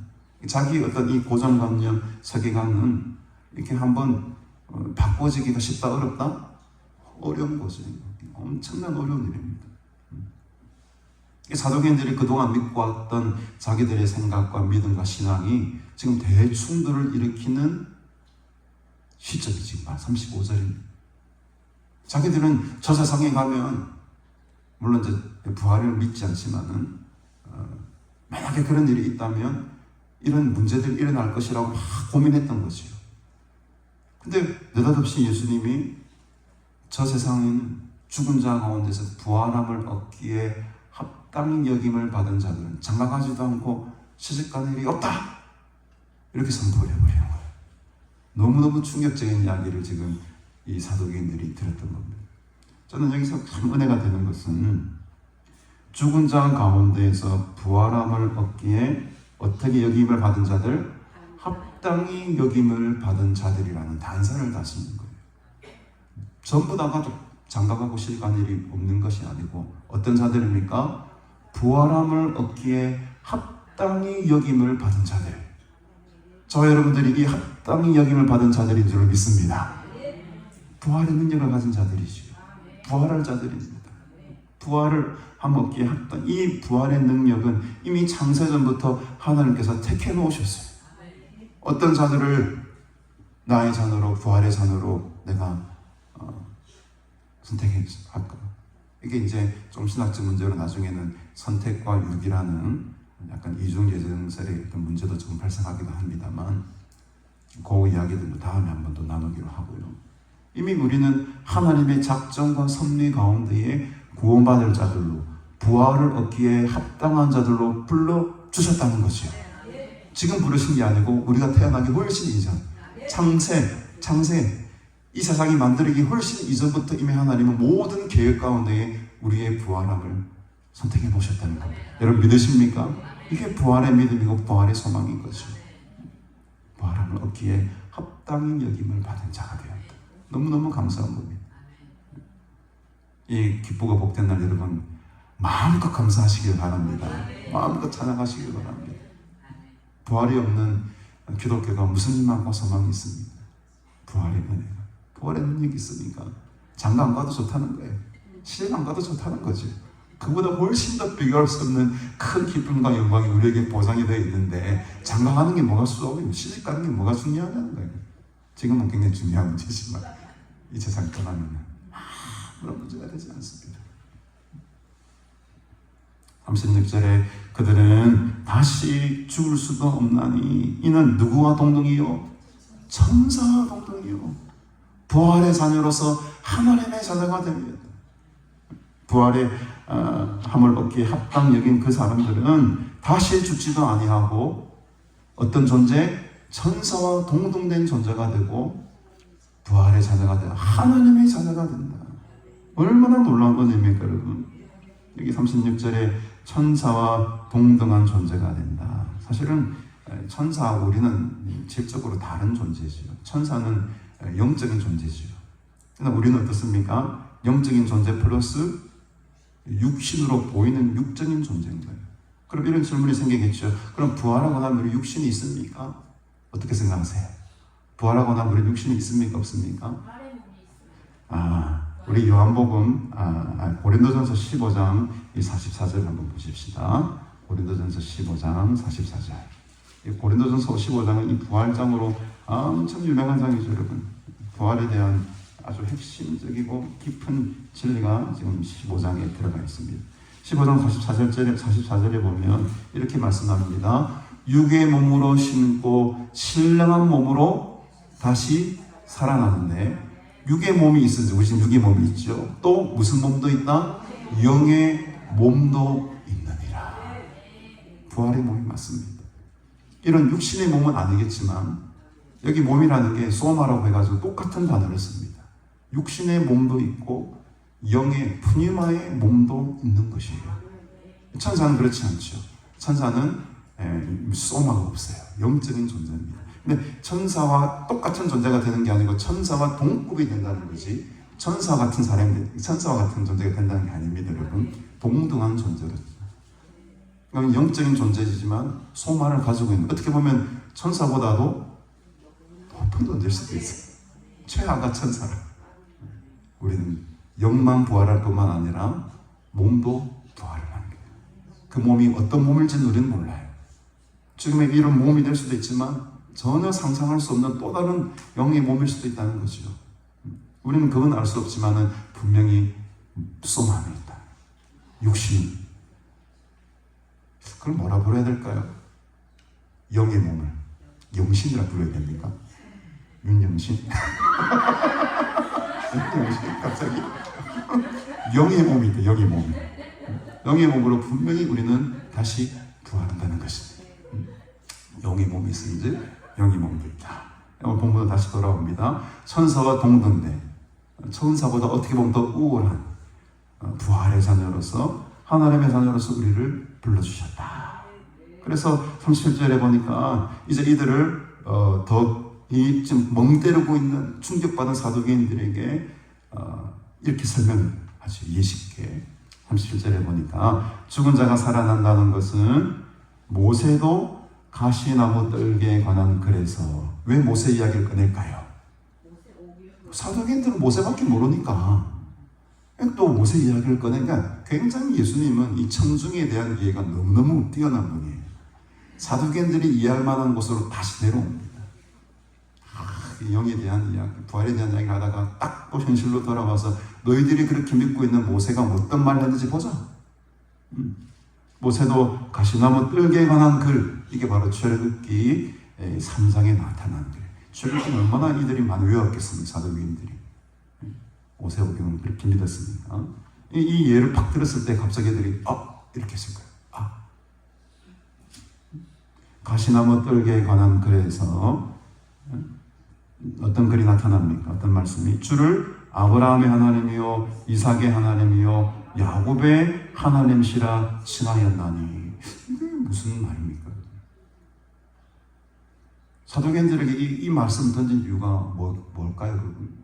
자기 어떤 이 고정관념, 세계관은 이렇게 한번 바꿔지기가 쉽다, 어렵다? 어려운 거죠. 엄청난 어려운 일입니다. 사도계인들이 그동안 믿고 왔던 자기들의 생각과 믿음과 신앙이 지금 대충돌을 일으키는 시점이 지금 35절입니다. 자기들은 저 세상에 가면 물론 이제 부활을 믿지 않지만은 만약에 그런 일이 있다면 이런 문제들이 일어날 것이라고 막 고민했던 거죠. 근데 느닷없이 예수님이 저 세상에는 죽은 자 가운데서 부활함을 얻기에 합당히 여김을 받은 자들은 장가가지도 않고 시집가는 일이 없다. 이렇게 선포를 해버리는 거예요. 너무너무 충격적인 이야기를 지금 이 사도계인들이 들었던 겁니다. 저는 여기서 참 은혜가 되는 것은 죽은 자 가운데에서 부활함을 얻기에 어떻게 여김을 받은 자들? 합당히 여김을 받은 자들이라는 단서를 다 쓰는 거예요. 전부 다가 장가가고 실간 일이 없는 것이 아니고 어떤 자들입니까? 부활함을 얻기에 합당히 여김을 받은 자들. 저와 여러분들이 이 합당히 여김을 받은 자들인 줄 믿습니다. 부활의 능력을 가진 자들이죠. 부활할 자들입니다. 부활을 함 얻기에 합당. 이 부활의 능력은 이미 창세전부터 하나님께서 택해 놓으셨어요. 어떤 자들을 나의 자녀로, 부활의 자녀로 내가 선택할까? 이게 이제 좀 신학적 문제로 나중에는 선택과 유기라는 약간 이중예정설의 어떤 문제도 좀 발생하기도 합니다만 그 이야기들도 다음에 한 번 더 나누기로 하고요. 이미 우리는 하나님의 작정과 섭리 가운데에 구원받을 자들로 부활을 얻기에 합당한 자들로 불러주셨다는 거죠. 지금 부르신 게 아니고 우리가 태어나기 훨씬 이전 창세 이 세상이 만들기 훨씬 이전부터 이미 하나님은 모든 계획 가운데에 우리의 부활함을 선택해 놓으셨다는 겁니다. 여러분 믿으십니까? 이게 부활의 믿음이고 부활의 소망인 거죠. 부활함을 얻기에 합당히 여김을 받은 자가 되었다. 너무너무 감사한 겁니다. 이 기쁘고 복된 날 여러분 마음껏 감사하시길 바랍니다. 마음껏 찬양하시길 바랍니다. 부활이 없는 기독교가 무슨 희망과 소망이 있습니까? 부활의 은혜가. 부활의 능력이 있으니까 장가 안 가도 좋다는 거예요. 시집 안 가도 좋다는 거지. 그보다 훨씬 더 비교할 수 없는 큰 기쁨과 영광이 우리에게 보장이 되어 있는데 장가 가는 게 뭐가 수고하고 시집 가는 게 뭐가 중요하냐는 거예요. 지금은 굉장히 중요한 문제지만 이 세상 떠나면 아무런 문제가 되지 않습니다. 36절에 그들은 다시 죽을 수도 없나니 이는 누구와 동등이요? 천사와 동등이요. 부활의 자녀로서 하나님의 자녀가 됩니다. 부활의 함을 얻기에 합당 여긴 그 사람들은 다시 죽지도 아니하고 어떤 존재? 천사와 동등된 존재가 되고 부활의 자녀가 되고 하나님의 자녀가 된다. 얼마나 놀라운 은혜입니까 여러분? 여기 36절에 천사와 동등한 존재가 된다. 사실은 천사하고 우리는 질적으로 다른 존재지요. 천사는 영적인 존재지요. 그러나 우리는 어떻습니까? 영적인 존재 플러스 육신으로 보이는 육적인 존재인 거예요. 그럼 이런 질문이 생기겠죠. 그럼 부활하고 나면 우리 육신이 있습니까? 어떻게 생각하세요? 부활하고 나면 우리 육신이 있습니까? 없습니까? 우리 요한복음 고린도전서 15장 44절 한번 보십시다. 고린도전서 15장 44절. 고린도전서 15장은 이 부활장으로 엄청 유명한 장이죠, 여러분. 부활에 대한 아주 핵심적이고 깊은 진리가 지금 15장에 들어가 있습니다. 15장 44절에 보면 이렇게 말씀합니다. 육의 몸으로 심고 신령한 몸으로 다시 살아나는데 육의 몸이 있으니 우리 지금 육의 몸이 있죠. 또 무슨 몸도 있다? 영의 몸도 있느니라. 부활의 몸이 맞습니다. 이런 육신의 몸은 아니겠지만 여기 몸이라는 게 소마라고 해가지고 똑같은 단어를 씁니다. 육신의 몸도 있고 영의 푸니마의 몸도 있는 것이에요. 천사는 그렇지 않죠. 천사는 소마가 없어요. 영적인 존재입니다. 근데 천사와 똑같은 존재가 되는 게 아니고 천사와 동급이 된다는 거지. 천사 같은 사람이 천사와 같은 존재가 된다는 게 아닙니다, 여러분. 동등한 존재로. 그러니까 영적인 존재이지만 소마를 가지고 있는. 어떻게 보면 천사보다도 높은 존재일 수도 있어요. 최하가 천사라. 우리는 영만 부활할 뿐만 아니라 몸도 부활을 합니다. 그 몸이 어떤 몸일지는 우리는 몰라요. 지금의 이런 몸이 될 수도 있지만 전혀 상상할 수 없는 또 다른 영의 몸일 수도 있다는 거죠. 우리는 그건 알 수 없지만은 분명히 소망이 있다. 육신. 그럼 뭐라 부르야 될까요? 영의 몸을 영신이라 부르야 됩니까? 윤영신? 윤영신 갑자기 영의 몸이다. 영의 몸. 영의 몸으로 분명히 우리는 다시 부활한다는 것입니다. 영의 몸이 있은지 영의 몸도 있다. 오늘 본문으로 다시 돌아옵니다. 천사와 동등된 천사보다 어떻게 보면 더 우월한 부활의 자녀로서 하나님의 자녀로서 우리를 불러주셨다. 그래서 37절에 보니까 이제 이들을 이 지금 멍때리고 있는 충격받은 사두개인들에게 이렇게 설명하죠. 예식게 37절에 보니까 죽은 자가 살아난다는 것은 모세도 가시나무 떨기에 관한 글에서 왜 모세 이야기를 꺼낼까요? 사두개인들은 모세밖에 모르니까 또 모세 이야기를 꺼내니까 굉장히 예수님은 이 청중에 대한 이해가 너무너무 뛰어난 분이에요. 사두개인들이 이해할 만한 곳으로 다시 내려옵니다. 영에 대한 이야기, 부활에 대한 이야기를 하다가 딱 또 현실로 돌아와서 너희들이 그렇게 믿고 있는 모세가 어떤 말을 했는지 보자. 모세도 가시나무 뜰개에 관한 글, 이게 바로 출애굽기 3장에 나타난 글. 출애굽기는 얼마나 이들이 많이 외웠겠습니까? 사두개인들이. 모세오경을 그렇게 믿었으니까. 이 예를 팍 들었을 때 갑자기 애들이 이렇게 했을 거예요. 가시나무 뜰개에 관한 글에서 어떤 글이 나타납니까? 어떤 말씀이? 주를 아브라함의 하나님이요 이삭의 하나님이요 야곱의 하나님이시라 칭하였나니. 이게 무슨 말입니까? 사도계인들에게 이 말씀 던진 이유가 뭘까요? 여러분?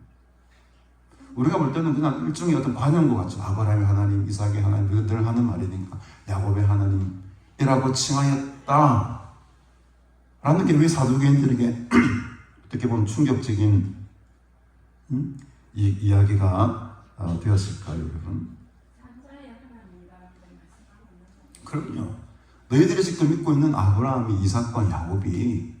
우리가 볼 때는 그냥 일종의 어떤 관용구 같죠. 아브라함의 하나님, 이삭의 하나님, 늘 하는 말이니까 야곱의 하나님이라고 칭하였다 라는 게 왜 사도계인들에게 어떻게 보면 충격적인 이야기가 되었을까요, 여러분? 그럼요. 너희들이 지금 믿고 있는 아브라함이, 이삭과 야곱이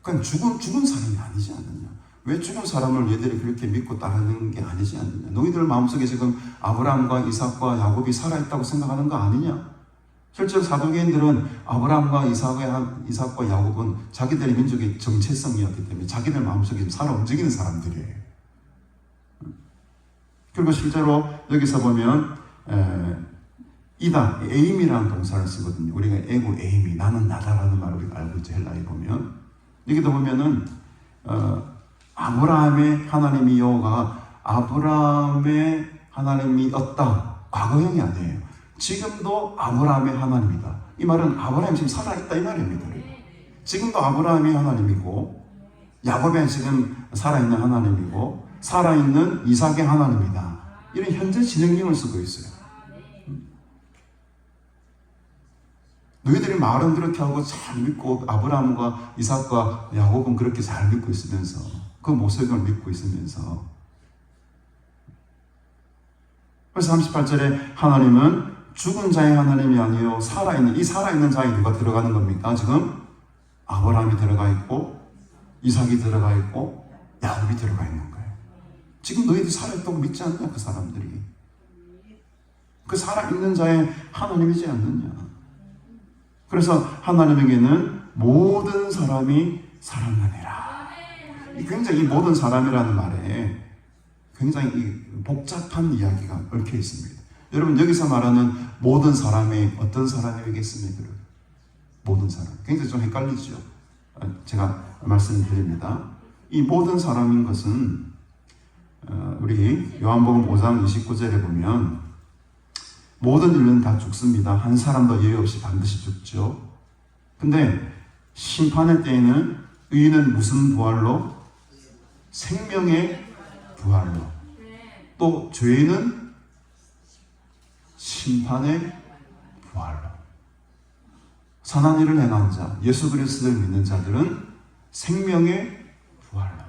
그냥 죽은 사람이 아니지 않느냐? 왜 죽은 사람을 얘들이 그렇게 믿고 따르는 게 아니지 않느냐? 너희들 마음속에 지금 아브라함과 이삭과 야곱이 살아있다고 생각하는 거 아니냐? 실제 사도계인들은 아브라함과 이삭과 야곱은 자기들의 민족의 정체성이었기 때문에 자기들 마음속에 살아 움직이는 사람들이에요. 그리고 실제로 여기서 보면 이다, 에임이라는 동사를 쓰거든요. 우리가 에고, 에임이, 나는 나다라는 말을 우리가 알고 있죠. 헬라에 보면. 여기도 보면은 아브라함의 하나님이요가 아브라함의 하나님이었다. 과거형이 아니에요. 지금도 아브라함의 하나님이다. 이 말은 아브라함이 지금 살아있다 이 말입니다. 지금도 아브라함이 하나님이고 야곱이 지금 살아있는 하나님이고 살아있는 이삭의 하나님이다. 이런 현재 진행형을 쓰고 있어요. 너희들이 말은 그렇게 하고 잘 믿고 아브라함과 이삭과 야곱은 그렇게 잘 믿고 있으면서 그 모세를 믿고 있으면서 그래서 38절에 하나님은 죽은 자의 하나님이 아니요 살아있는, 이 살아있는 자에 누가 들어가는 겁니까? 지금 아브라함이 들어가 있고 이삭이 들어가 있고 야곱이 들어가 있는 거예요. 지금 너희들이 살아있다고 믿지 않느냐? 그 사람들이 그 살아있는 자의 하나님이지 않느냐? 그래서 하나님에게는 모든 사람이 살아나니라. 굉장히 이 모든 사람이라는 말에 굉장히 복잡한 이야기가 얽혀 있습니다. 여러분 여기서 말하는 모든 사람이 어떤 사람이겠습니까? 모든 사람. 굉장히 좀 헷갈리죠. 제가 말씀드립니다. 이 모든 사람인 것은 우리 요한복음 5장 29절에 보면 모든 인류는 다 죽습니다. 한 사람도 예외 없이 반드시 죽죠. 근데 심판의 때에는 의인은 무슨 부활로? 생명의 부활로. 또 죄인은 심판의 부활로. 선한 일을 행한 자, 예수 그리스도를 믿는 자들은 생명의 부활로.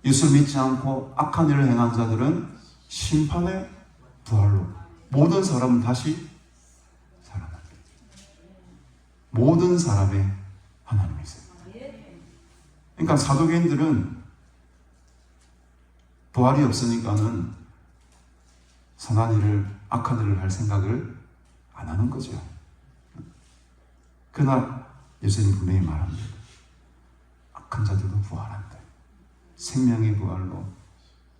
예수 믿지 않고 악한 일을 행한 자들은 심판의 부활로. 모든 사람은 다시 살아납니다. 모든 사람의 하나님이 있어요. 그러니까 사도계인들은 부활이 없으니까는 선한 일을, 악한 일을 할 생각을 안 하는 거죠. 그러나 예수님 분명히 말합니다. 악한 자들도 부활한다. 생명의 부활로,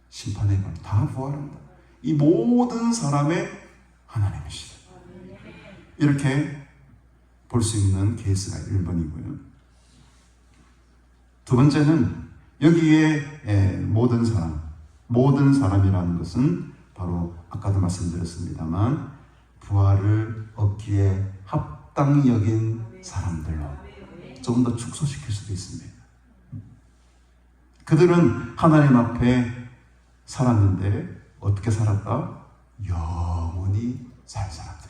심판의 부활로 다 부활한다. 이 모든 사람의 하나님이시다. 이렇게 볼 수 있는 케이스가 1번이고요. 두 번째는 여기에 모든 사람, 모든 사람이라는 것은 바로 아까도 말씀드렸습니다만 부활을 얻기에 합당히 여긴 사람들로 좀 더 축소시킬 수도 있습니다. 그들은 하나님 앞에 살았는데 어떻게 살았다? 영원히 살 사람들.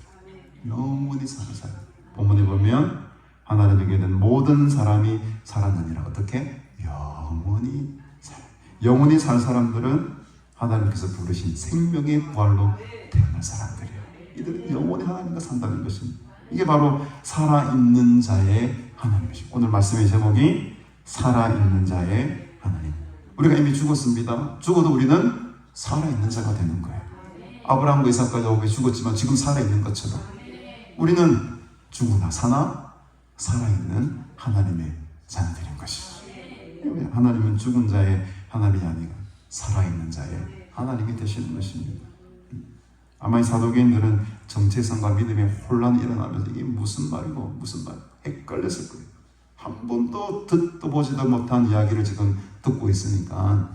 영원히 사는 사람. 본문에 보면 하나님에게 는 모든 사람이 살았느니라. 어떻게? 영원히 살. 영원히 살 사람들은 하나님께서 부르신 생명의 부활로 태어난 사람들이에요. 이들은 영원히 하나님과 산다는 것입니다. 이게 바로 살아있는 자의 하나님이죠. 오늘 말씀의 제목이 살아있는 자의 하나님. 우리가 이미 죽었습니다. 죽어도 우리는 살아있는 자가 되는 거예요. 아브라함과 이삭과 야곱이 죽었지만 지금 살아있는 것처럼 우리는 죽으나 사나 살아있는 하나님의 자녀들인 것이죠. 하나님은 죽은 자의 하나님이 아니라 살아있는 자의 하나님이 되시는 것입니다. 아마 이 사도계인들은 정체성과 믿음의 혼란이 일어나면서 이게 무슨 말이고 무슨 말 헷갈렸을 거예요. 한 번도 듣도 보지도 못한 이야기를 지금 듣고 있으니까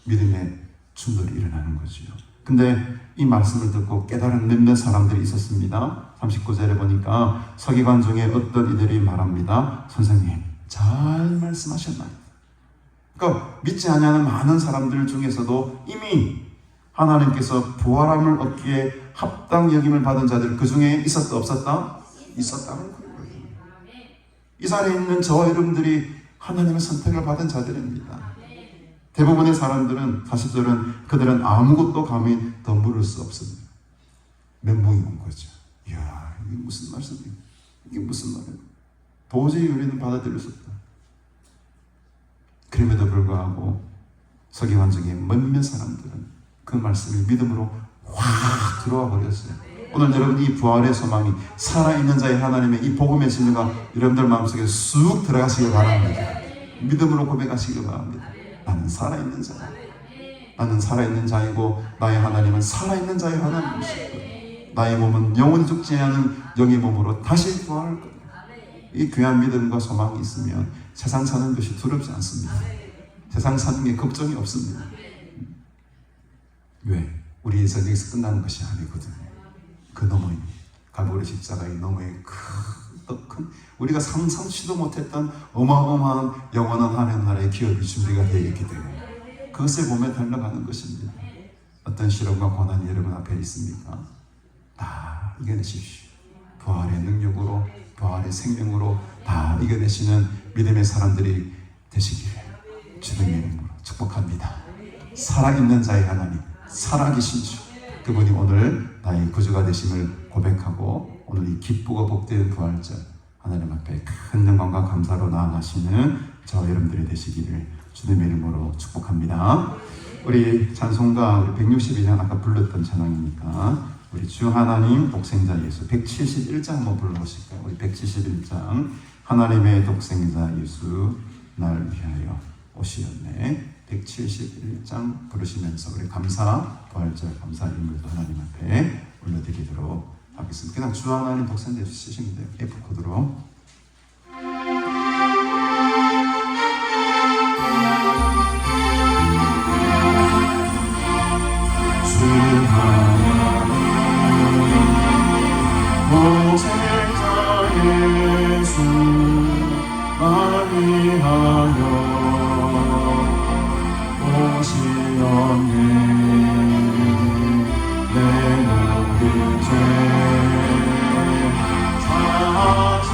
믿음의 충돌이 일어나는 거죠. 근데 이 말씀을 듣고 깨달은 몇몇 사람들이 있었습니다. 39절에 보니까 서기관 중에 어떤 이들이 말합니다. 선생님 잘 말씀하셨나요? 그러니까 믿지 않는 많은 사람들 중에서도 이미 하나님께서 부활함을 얻기에 합당 여김을 받은 자들 그 중에 있었다 없었다? 있었다는 거예요. 이 자리에 있는 저와 여러분들이 하나님의 선택을 받은 자들입니다. 대부분의 사람들은 40절은 그들은 아무것도 감히 더 물을 수 없습니다. 멘붕이 온 거죠. 이야, 이게 무슨 말씀이에요? 이게 무슨 말이에요? 도저히 우리는 받아들일 수 없다. 그럼에도 불구하고 서기관 중에 몇몇 사람들은 그 말씀을 믿음으로 확 들어와 버렸어요. 오늘 여러분 이 부활의 소망이 살아있는 자의 하나님의 이 복음의 진리가 여러분들 마음속에 쑥 들어가시길 바랍니다. 믿음으로 고백하시길 바랍니다. 나는 살아있는 자다. 나는 살아있는 자이고 나의 하나님은 살아있는 자의 하나님이시고 나의 몸은 영원히 죽지 않은 영의 몸으로 다시 부활할 거다. 이 귀한 믿음과 소망이 있으면 세상 사는 것이 두렵지 않습니다. 세상 사는 게 걱정이 없습니다. 왜? 우리의 여기서 끝나는 것이 아니거든요. 그 너머에 갈보리 십자가의 너머에 큰 우리가 상상치도 못했던 어마어마한 영원한 하늘나라의 기업이 준비가 되어 있기 때문에 그것을 보며 달려가는 것입니다. 어떤 시련과 고난이 여러분 앞에 있습니까? 다 이겨내십시오. 부활의 능력으로 부활의 생명으로 다 이겨내시는 믿음의 사람들이 되시기를 주님의 이름으로 축복합니다. 살아있는 자의 하나님, 살아계신 주 그분이 오늘 나의 구주가 되심을 고백하고 오늘 이 기쁘고 복된 부활절 하나님 앞에 큰 영광과 감사로 나아가시는 저와 여러분들이 되시기를 주님의 이름으로 축복합니다. 우리 찬송가 우리 162장 아까 불렀던 찬양이니까 우리 주 하나님 독생자 예수 171장 한번 불러보실까요? 우리 171장 하나님의 독생자 예수 날 위하여 오시었네. 171장 부르시면서 우리 감사 부활절 감사 인물도 하나님 앞에 올려드리도록 하겠습니다. 그냥 주 하나님 독생자 예수 쓰시면 돼요. F코드로 주 하나님 독생자 예수 날 위하여 오시었네. 내는 이제 사실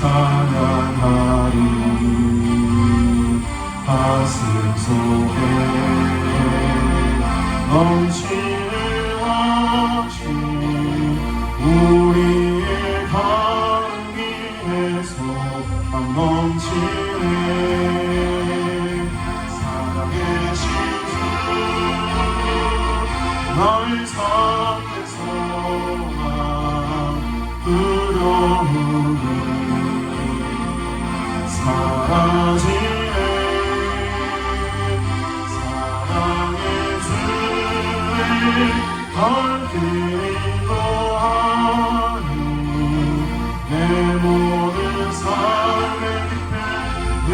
찬양하리. 가슴 속에 넘치는 확신, 우리의 가슴 위에서 막 넘치네. 살아계신 주, 나의 삶의 소망, 두려움을 사라지네. 사랑의 주의 발길이 거하니 내 모든 삶의 깊이 늘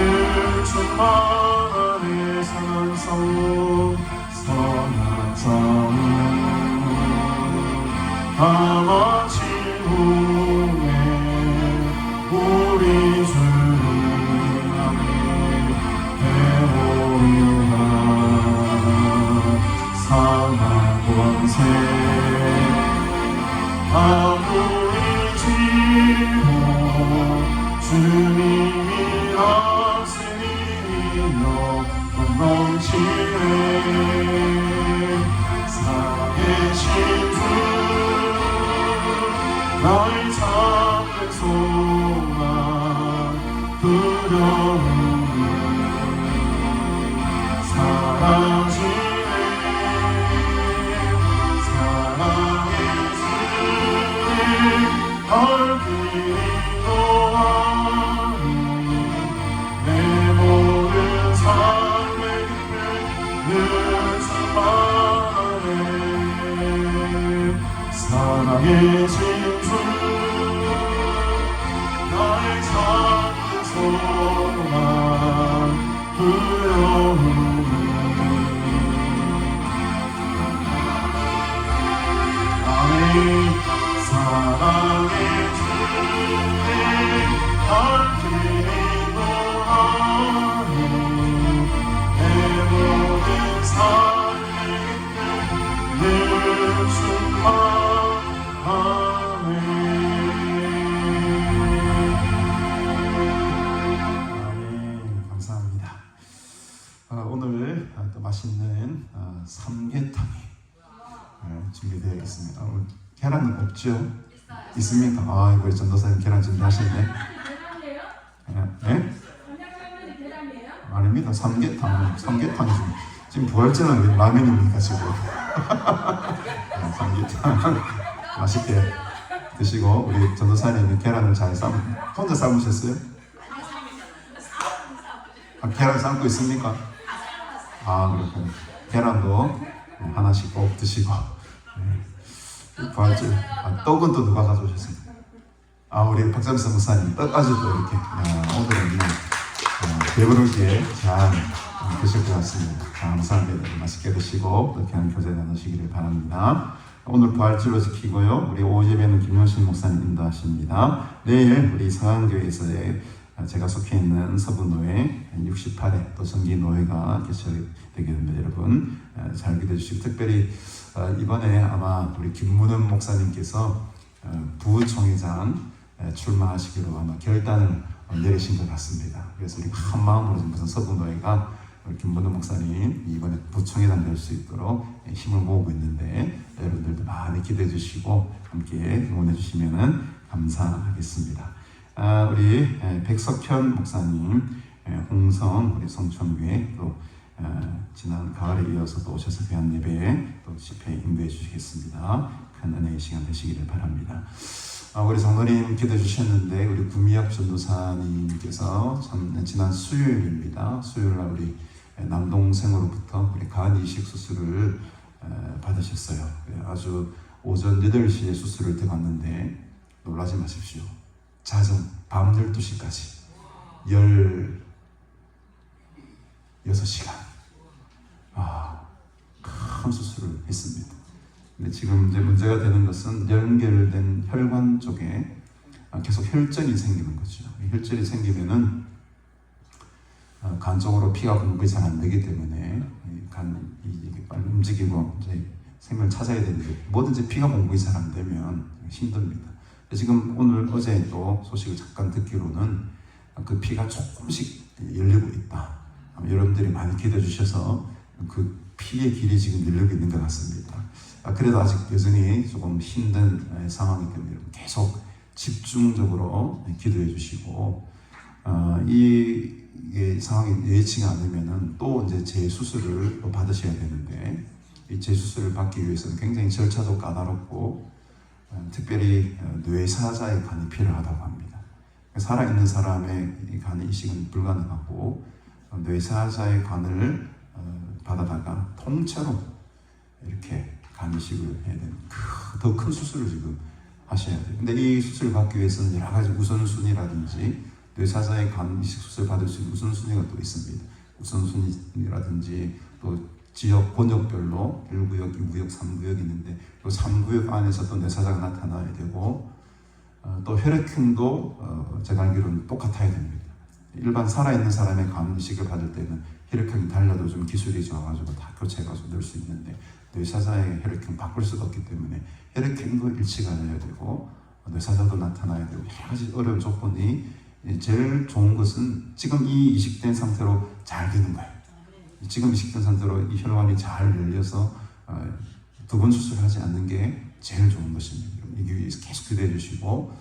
충만하네. 선한 싸움, 선한 싸움, 다 마친 후에 우리 주를 향해 배우리라. 상한 권세 아무리 지고 주님이 하시니며 넘치네. 살아계신 주, 나의 참된 소망, 두려움을 사라지네. 사랑의 주의 발길이 거하니 내 모든 삶의 깊이 늘 충만하네. 살아계신 주, 나의 참된 소망, 두려움을 사랑의 주의 발길이 거하니 내 모든 삶의 늘 충만하네. 감사합니다. 오늘 또 맛있는 삼계탕이 준비되어 있습니다. 오늘 계란은 없죠? 있습니까? 아, 우리 전도사님 계란 준비하셨네. 네? 아닙니다. 삼계탕이 지금 부활절은 라면입니까 지금? 삼계탕 맛있게 드시고, 우리 전도사님이 계란을 잘 혼자 삶으셨어요? 계란 삶고 있습니까? 그렇군요. 계란도 하나씩 꼭 드시고. 부활절 떡은 또 누가 가져오셨습니까? 우리 박정선 목사님 떡까지도 이렇게 오늘은 배부르게 잘 드실 것 같습니다. 감사합니다. 맛있게 드시고 또 귀한 교제 나누시기를 바랍니다. 오늘 부활절로 지키고요. 우리 오후 예배는 김용신 목사님 인도하십니다. 내일 우리 성안교회에서의 제가 속해 있는 서부노회 68회 또 정기노회가 개최되게 됩니다. 여러분 잘 기대해 주시고, 특별히 이번에 아마 우리 김문은 목사님께서 부총회장 출마하시기로 아마 결단을 내리신 것 같습니다. 그래서 우리 한 마음으로 무슨 서부노회가 우리 김문은 목사님 이번에 부총회장 될 수 있도록 힘을 모으고 있는데, 여러분들도 많이 기대해 주시고 함께 응원해 주시면 감사하겠습니다. 우리 백석현 목사님, 홍성 우리 성천교회 또 지난 가을에 이어서 또 오셔서 귀한 예배에 또 집회 인도해 주시겠습니다. 큰 은혜의 시간 되시기를 바랍니다. 우리 장로님 기도해 주셨는데, 우리 구미학 전도사님께서 지난 수요일입니다. 수요일날 우리 남동생으로부터 우리 간 이식 수술을 받으셨어요. 아주 오전 8시에 수술을 들어갔는데 놀라지 마십시오. 자정 밤 12시까지 16시간 큰 수술을 했습니다. 근데 지금 이제 문제가 되는 것은 연결된 혈관 쪽에 계속 혈전이 생기는 거죠. 혈전이 생기면은 간 쪽으로 피가 공급이 잘 안 되기 때문에 이게 빨리 움직이고 이제 생명을 찾아야 되는데, 뭐든지 피가 공급이 잘 안 되면 힘듭니다. 지금 오늘 어제 또 소식을 잠깐 듣기로는 그 피가 조금씩 열리고 있다. 여러분들이 많이 기도해 주셔서 그 피의 길이 지금 열리고 있는 것 같습니다. 그래도 아직 여전히 조금 힘든 상황이기 때문에 계속 집중적으로 기도해 주시고, 이 상황이 예치가 않으면은 또 이제 재수술을 받으셔야 되는데, 이 재수술을 받기 위해서는 굉장히 절차도 까다롭고, 특별히 뇌사자의 간이 필요하다고 합니다. 살아있는 사람의 간의 이식은 불가능하고, 뇌사자의 간을 받아다가 통째로 이렇게 간 이식을 해야 되는 더 큰 수술을 지금 하셔야 돼요. 근데 이 수술을 받기 위해서는 여러 가지 우선순위라든지, 뇌사자의 간 이식 수술 받을 수 있는 우선순위가 또 있습니다. 우선순위라든지 또 지역 권역별로 1구역, 2구역, 3구역이 있는데 또 3구역 안에서 또 뇌사자가 나타나야 되고, 또 혈액형도 제가 알기로는 똑같아야 됩니다. 일반 살아있는 사람의 간 이식을 받을 때는 혈액형이 달라도 좀 기술이 좋아가지고 다 교체해가지고 넣을 수 있는데, 뇌사자의 혈액형 바꿀 수가 없기 때문에 혈액형도 일치가 돼야 되고, 뇌사자도 나타나야 되고, 여러 가지 어려운 조건이, 제일 좋은 것은 지금 이 이식된 상태로 잘 되는 거예요. 지금 이식된 상태로 이 혈관이 잘 열려서 2번 수술하지 않는 게 제일 좋은 것입니다. 이게 위해서 계속 기도해 주시고,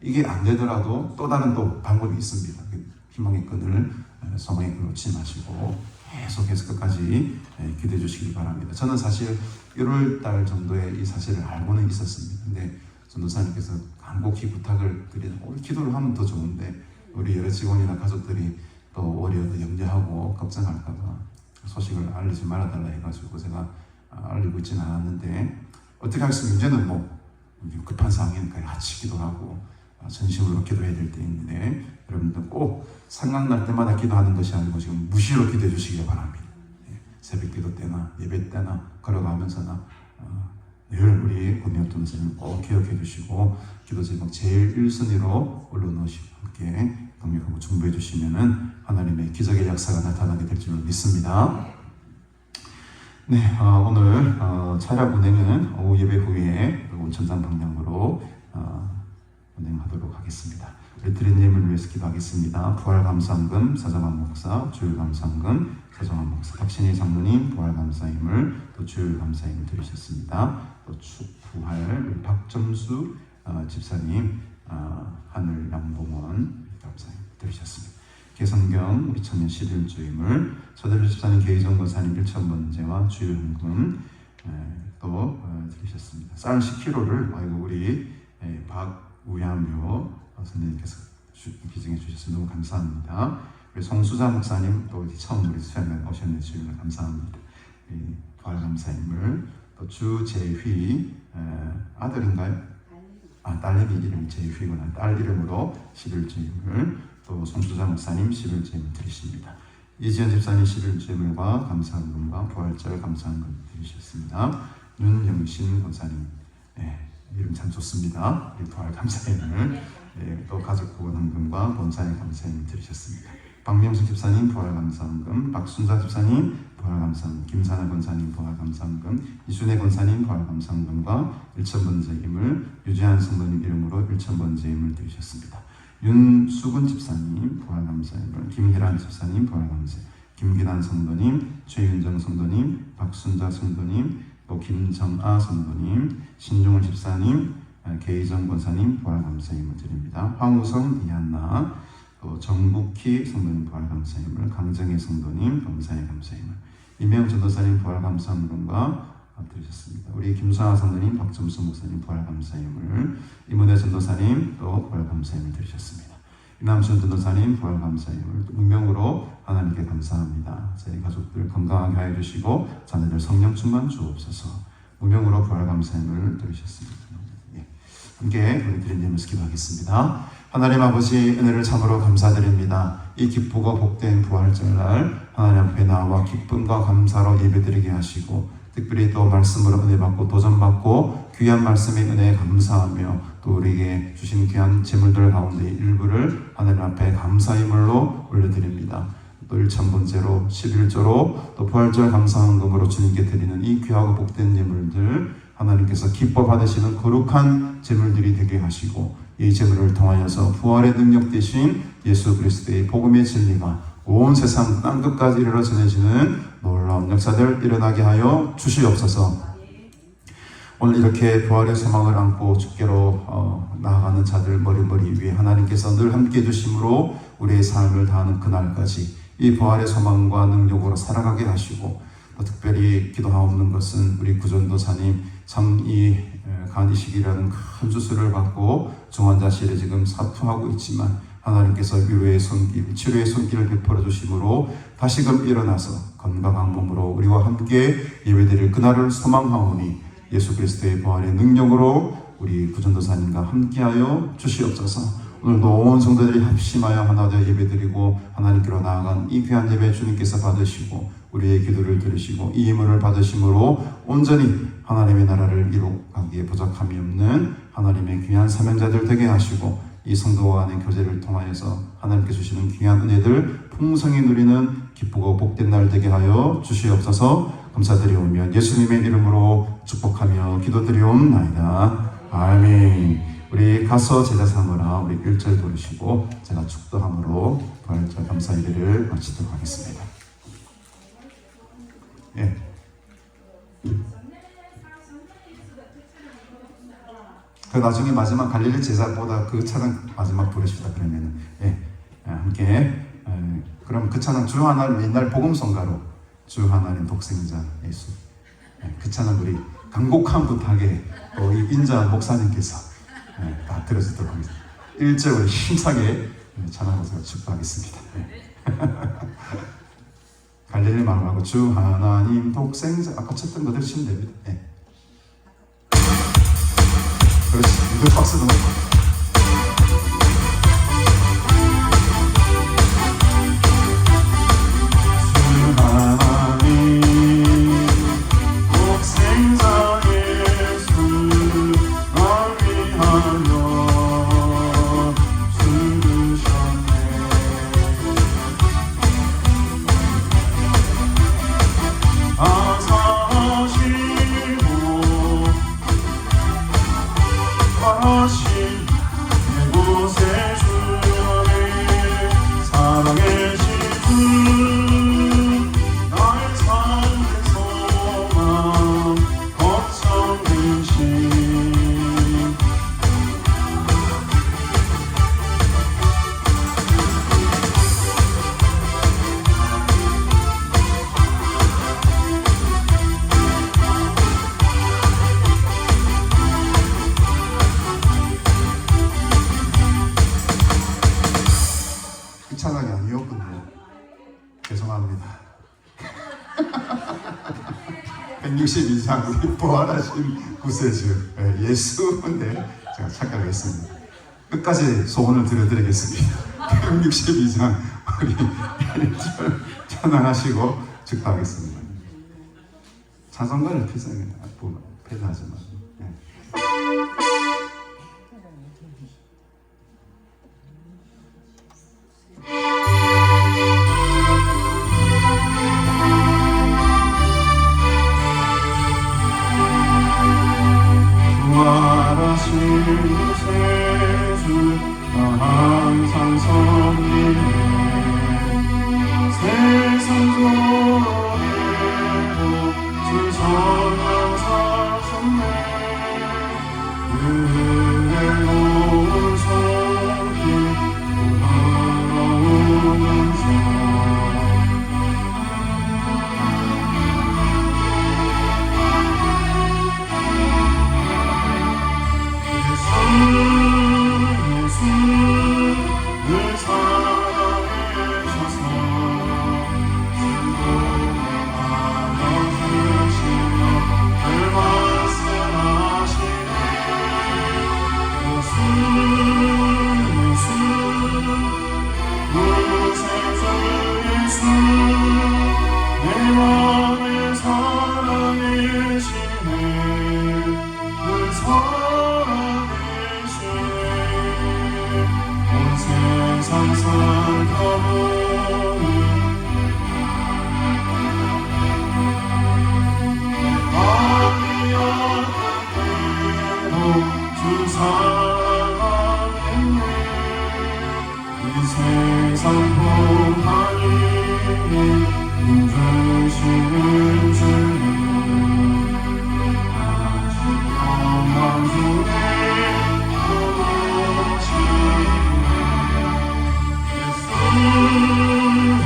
이게 안 되더라도 또 다른 또 방법이 있습니다. 희망의 끈을, 소망의 끈을 놓지 마시고 계속해서 끝까지 기도해 주시기 바랍니다. 저는 사실 1월달 정도에 이 사실을 알고는 있었습니다. 근데 전도사님께서 간곡히 부탁을 드리는, 우리 기도를 하면 더 좋은데 우리 여러 직원이나 가족들이 또 오히려 염려하고 걱정할까봐 소식을 알리지 말아달라 해가지고 제가 알리고 있지는 않았는데, 어떻게 하겠습니까? 이제는 뭐 급한 상황이니까 같이 기도하고 전심으로 기도해야 될 때인데, 여러분들 꼭 생각날 때마다 기도하는 것이 아니고 지금 무시로 기도해 주시기 바랍니다. 새벽 기도 때나 예배 때나 걸어가면서나 늘 우리 권혁 전사님 꼭 기억해 주시고, 기도 제목 제일 1순위로 올려놓으시고 함께 동력하고 중보해 주시면은 하나님의 기적의 역사가 나타나게 될 줄 믿습니다. 네, 오늘 차량 운행은 오후 예배 후에 온천장 방향으로 운행하도록 하겠습니다. 우리 드린 예물을 위해서 기도하겠습니다. 부활감사금 사정환 목사, 주일감사금 사정환 목사, 박신희 장로님 부활감사임을, 또 주일감사임을 드리셨습니다. 또 축부할 우리 박점수 집사님, 하늘 양봉원 감사임 드리셨습니다. 개성경 우리 청년 11주임을, 서대주 집사님, 계희정 권사님 1,000번제와 주일헌금 또 드리셨습니다. 쌀 10kg를 우리 박우야묘 선생님께서 기증해 주셔서 너무 감사합니다. 우리 송수자 목사님 또 처음 우리 수양에 오셨는데 주일날 감사합니다. 부활감사임을, 또 주재휘 아들인가요? 딸내미 이름이 재휘구나. 딸 이름으로 11주임을, 또 송수자 목사님 11주임을 드리십니다. 이지연 집사님 11주임과 감사헌금과 부활절 감사헌금 드리셨습니다. 윤영신 권사님, 이름 참 좋습니다. 부활 감사임을, 또 가족 후원헌금과 본사의 감사임을 드리셨습니다. 박명수 집사님 부활 감사헌금, 박순자 집사님 부활 감사헌금, 김사나 권사님 부활 감사헌금, 이순혜 권사님 부활 감사헌금과 1,000번제임을, 유재한 성도님 이름으로 1,000번제임을 드리셨습니다. 윤수근 집사님 부활 감사임을, 김희란 집사님 부활 감사임, 김기단 성도님, 최윤정 성도님, 박순자 성도님, 또 김정아 성도님, 신종을 집사님, 계희정 권사님 부활 감사임을 드립니다. 황우성, 이한나, 또 정국희 성도님 부활 감사임을, 강정혜 성도님 감사의 감사임을, 이명 전도사님 부활 감사헌금과 드리셨습니다. 우리 김수아 성도님, 박점수 목사님 부활 감사임을, 이문혜 전도사님 또 부활 감사임을 드리셨습니다. 이남순 전도사님 부활 감사임을, 운명으로 하나님께 감사합니다. 저희 가족들 건강하게 하여 주시고 자녀들 성령 충만 주옵소서. 운명으로 부활 감사임을 드리셨습니다. 함께 우리 드린 예물에서 기도하겠습니다. 하나님 아버지, 은혜를 참으로 감사드립니다. 이 기쁘고 복된 부활절날 하나님 앞에 나와 기쁨과 감사로 예배드리게 하시고, 특별히 또 말씀으로 은혜 받고 도전받고 귀한 말씀의 은혜에 감사하며, 또 우리에게 주신 귀한 재물들 가운데 일부를 하나님 앞에 감사의물로 올려드립니다. 또 1,000번제로 11조로 또 부활절 감사헌금으로 주님께 드리는 이 귀하고 복된 예물들 하나님께서 기뻐 받으시는 거룩한 제물들이 되게 하시고, 이 제물을 통하여서 부활의 능력 되신 예수 그리스도의 복음의 진리가 온 세상 땅끝까지 이르러 전해지는 놀라운 역사들 일어나게 하여 주시옵소서. 오늘 이렇게 부활의 소망을 안고 주께로 나아가는 자들 머리 위에 하나님께서 늘 함께해 주심으로 우리의 삶을 다하는 그날까지 이 부활의 소망과 능력으로 살아가게 하시고, 또 특별히 기도하옵는 것은 우리 구전도사님 참 이 간이식이라는 큰 주술을 받고 중환자실에 지금 사투하고 있지만 하나님께서 위로의 손길, 치료의 손길을 베풀어 주심으로 다시금 일어나서 건강한 몸으로 우리와 함께 예배드릴 그날을 소망하오니 예수 그리스도의 부활의 능력으로 우리 구전도사님과 함께하여 주시옵소서. 오늘도 온 성도들이 합심하여 하나 되어 예배드리고 하나님께로 나아간 이 귀한 예배 주님께서 받으시고 우리의 기도를 들으시고 이 예물을 받으심으로 온전히 하나님의 나라를 이루어가기에 부족함이 없는 하나님의 귀한 사명자들 되게 하시고, 이 성도와 간의 교제를 통하여서 하나님께 주시는 귀한 은혜들 풍성히 누리는 기쁘고 복된 날 되게 하여 주시옵소서. 감사드리오며 예수님의 이름으로 축복하며 기도드리옵나이다. 아멘. 우리 가서 제자 삼으라 우리 1절 부르시고 제가 축도함으로 부활절 감사 예배를 마치도록 하겠습니다. 예. 그 나중에 마지막 갈릴리 제사보다 그 찬양 마지막 부르시다 그러면은 함께 그럼 그 찬양 주 하나님 옛날 복음성가로 주 하나님 독생자 예수 그 찬양 우리 간곡한 부탁에 이 인자 목사님께서 다 들어주도록 하겠습니다. 1절 우리 힘차게 찬양하면서 축복하겠습니다. 갈릴리 마음하고 주 하나님 독생자 아까 쳤던 거 들으시면 됩니다. 그렇지. 이거 박수 넣어. 주 하나님 독생자 예수 널 위하여 죽으셨네. 하신 그곳에 주를 사랑해신 주 나의 삶의 소망 걱정 되신 찬양이 아니었군요. 죄송합니다. 162장 우리 부활하신 구세주 예수인데 제가 착각했습니다. 끝까지 소원을 들려드리겠습니다. 162장 우리 1절 찬양하시고 축도하겠습니다. 찬송가를 폐쇄하지 마시고 부활하신 구세주 나 항상 섬기네. 세상 조롱에도 주 전향 사셨네. 은혜로운 손길 돌아오면서 늘 사랑해주셔서 안아주시며 늘 말씀하시네. 구세주 예수 내 맘을 사랑해주시네. 늘 세상 살펴보니 아니었던 대로 주 사랑하네. 세상 보하니 힘주시는 주님 아직 영광 중에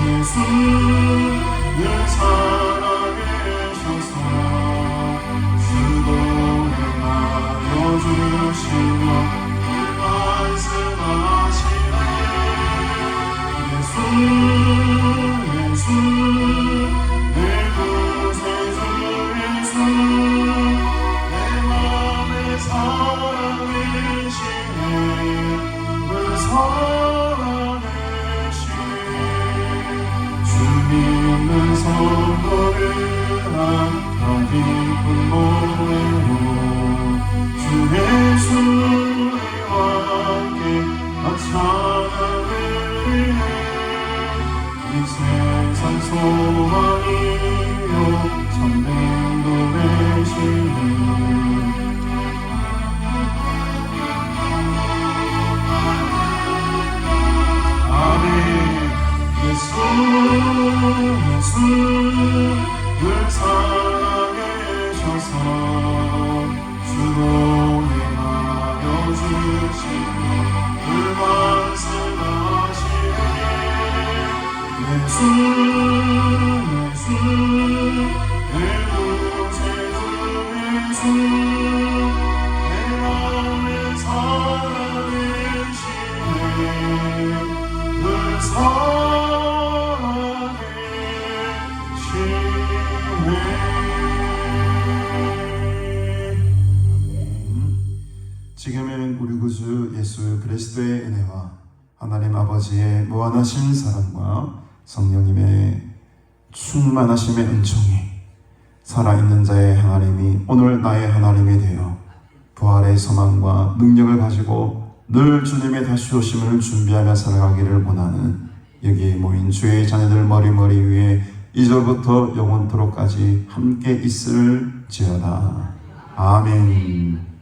예수 늘 살아계셔서 수고를 나눠주시며 말씀하시네 예수 내 구세주 예수 내 맘에 살아계시네 늘 주님은 선물을 더 깊은 노래로 주 예수와 함께 찬양을 위해 이 세상 소망이요 참된 노래시네 아멘 예수 늘 살아계셔서 주로 행하여 주시며 늘 말씀하시네 예수 내 구세주 예수 내 맘에 살아계시네 늘 지금은 우리 구주 예수 그리스도의 은혜와 하나님 아버지의 무한하신 사랑과 성령님의 충만하심의 은총이 살아있는 자의 하나님이 오늘 나의 하나님이 되어 부활의 소망과 능력을 가지고 늘 주님의 다시 오심을 준비하며 살아가기를 원하는 여기 모인 주의 자녀들 머리 위에 이제부터 영원토록까지 함께 있을지어다. 아멘.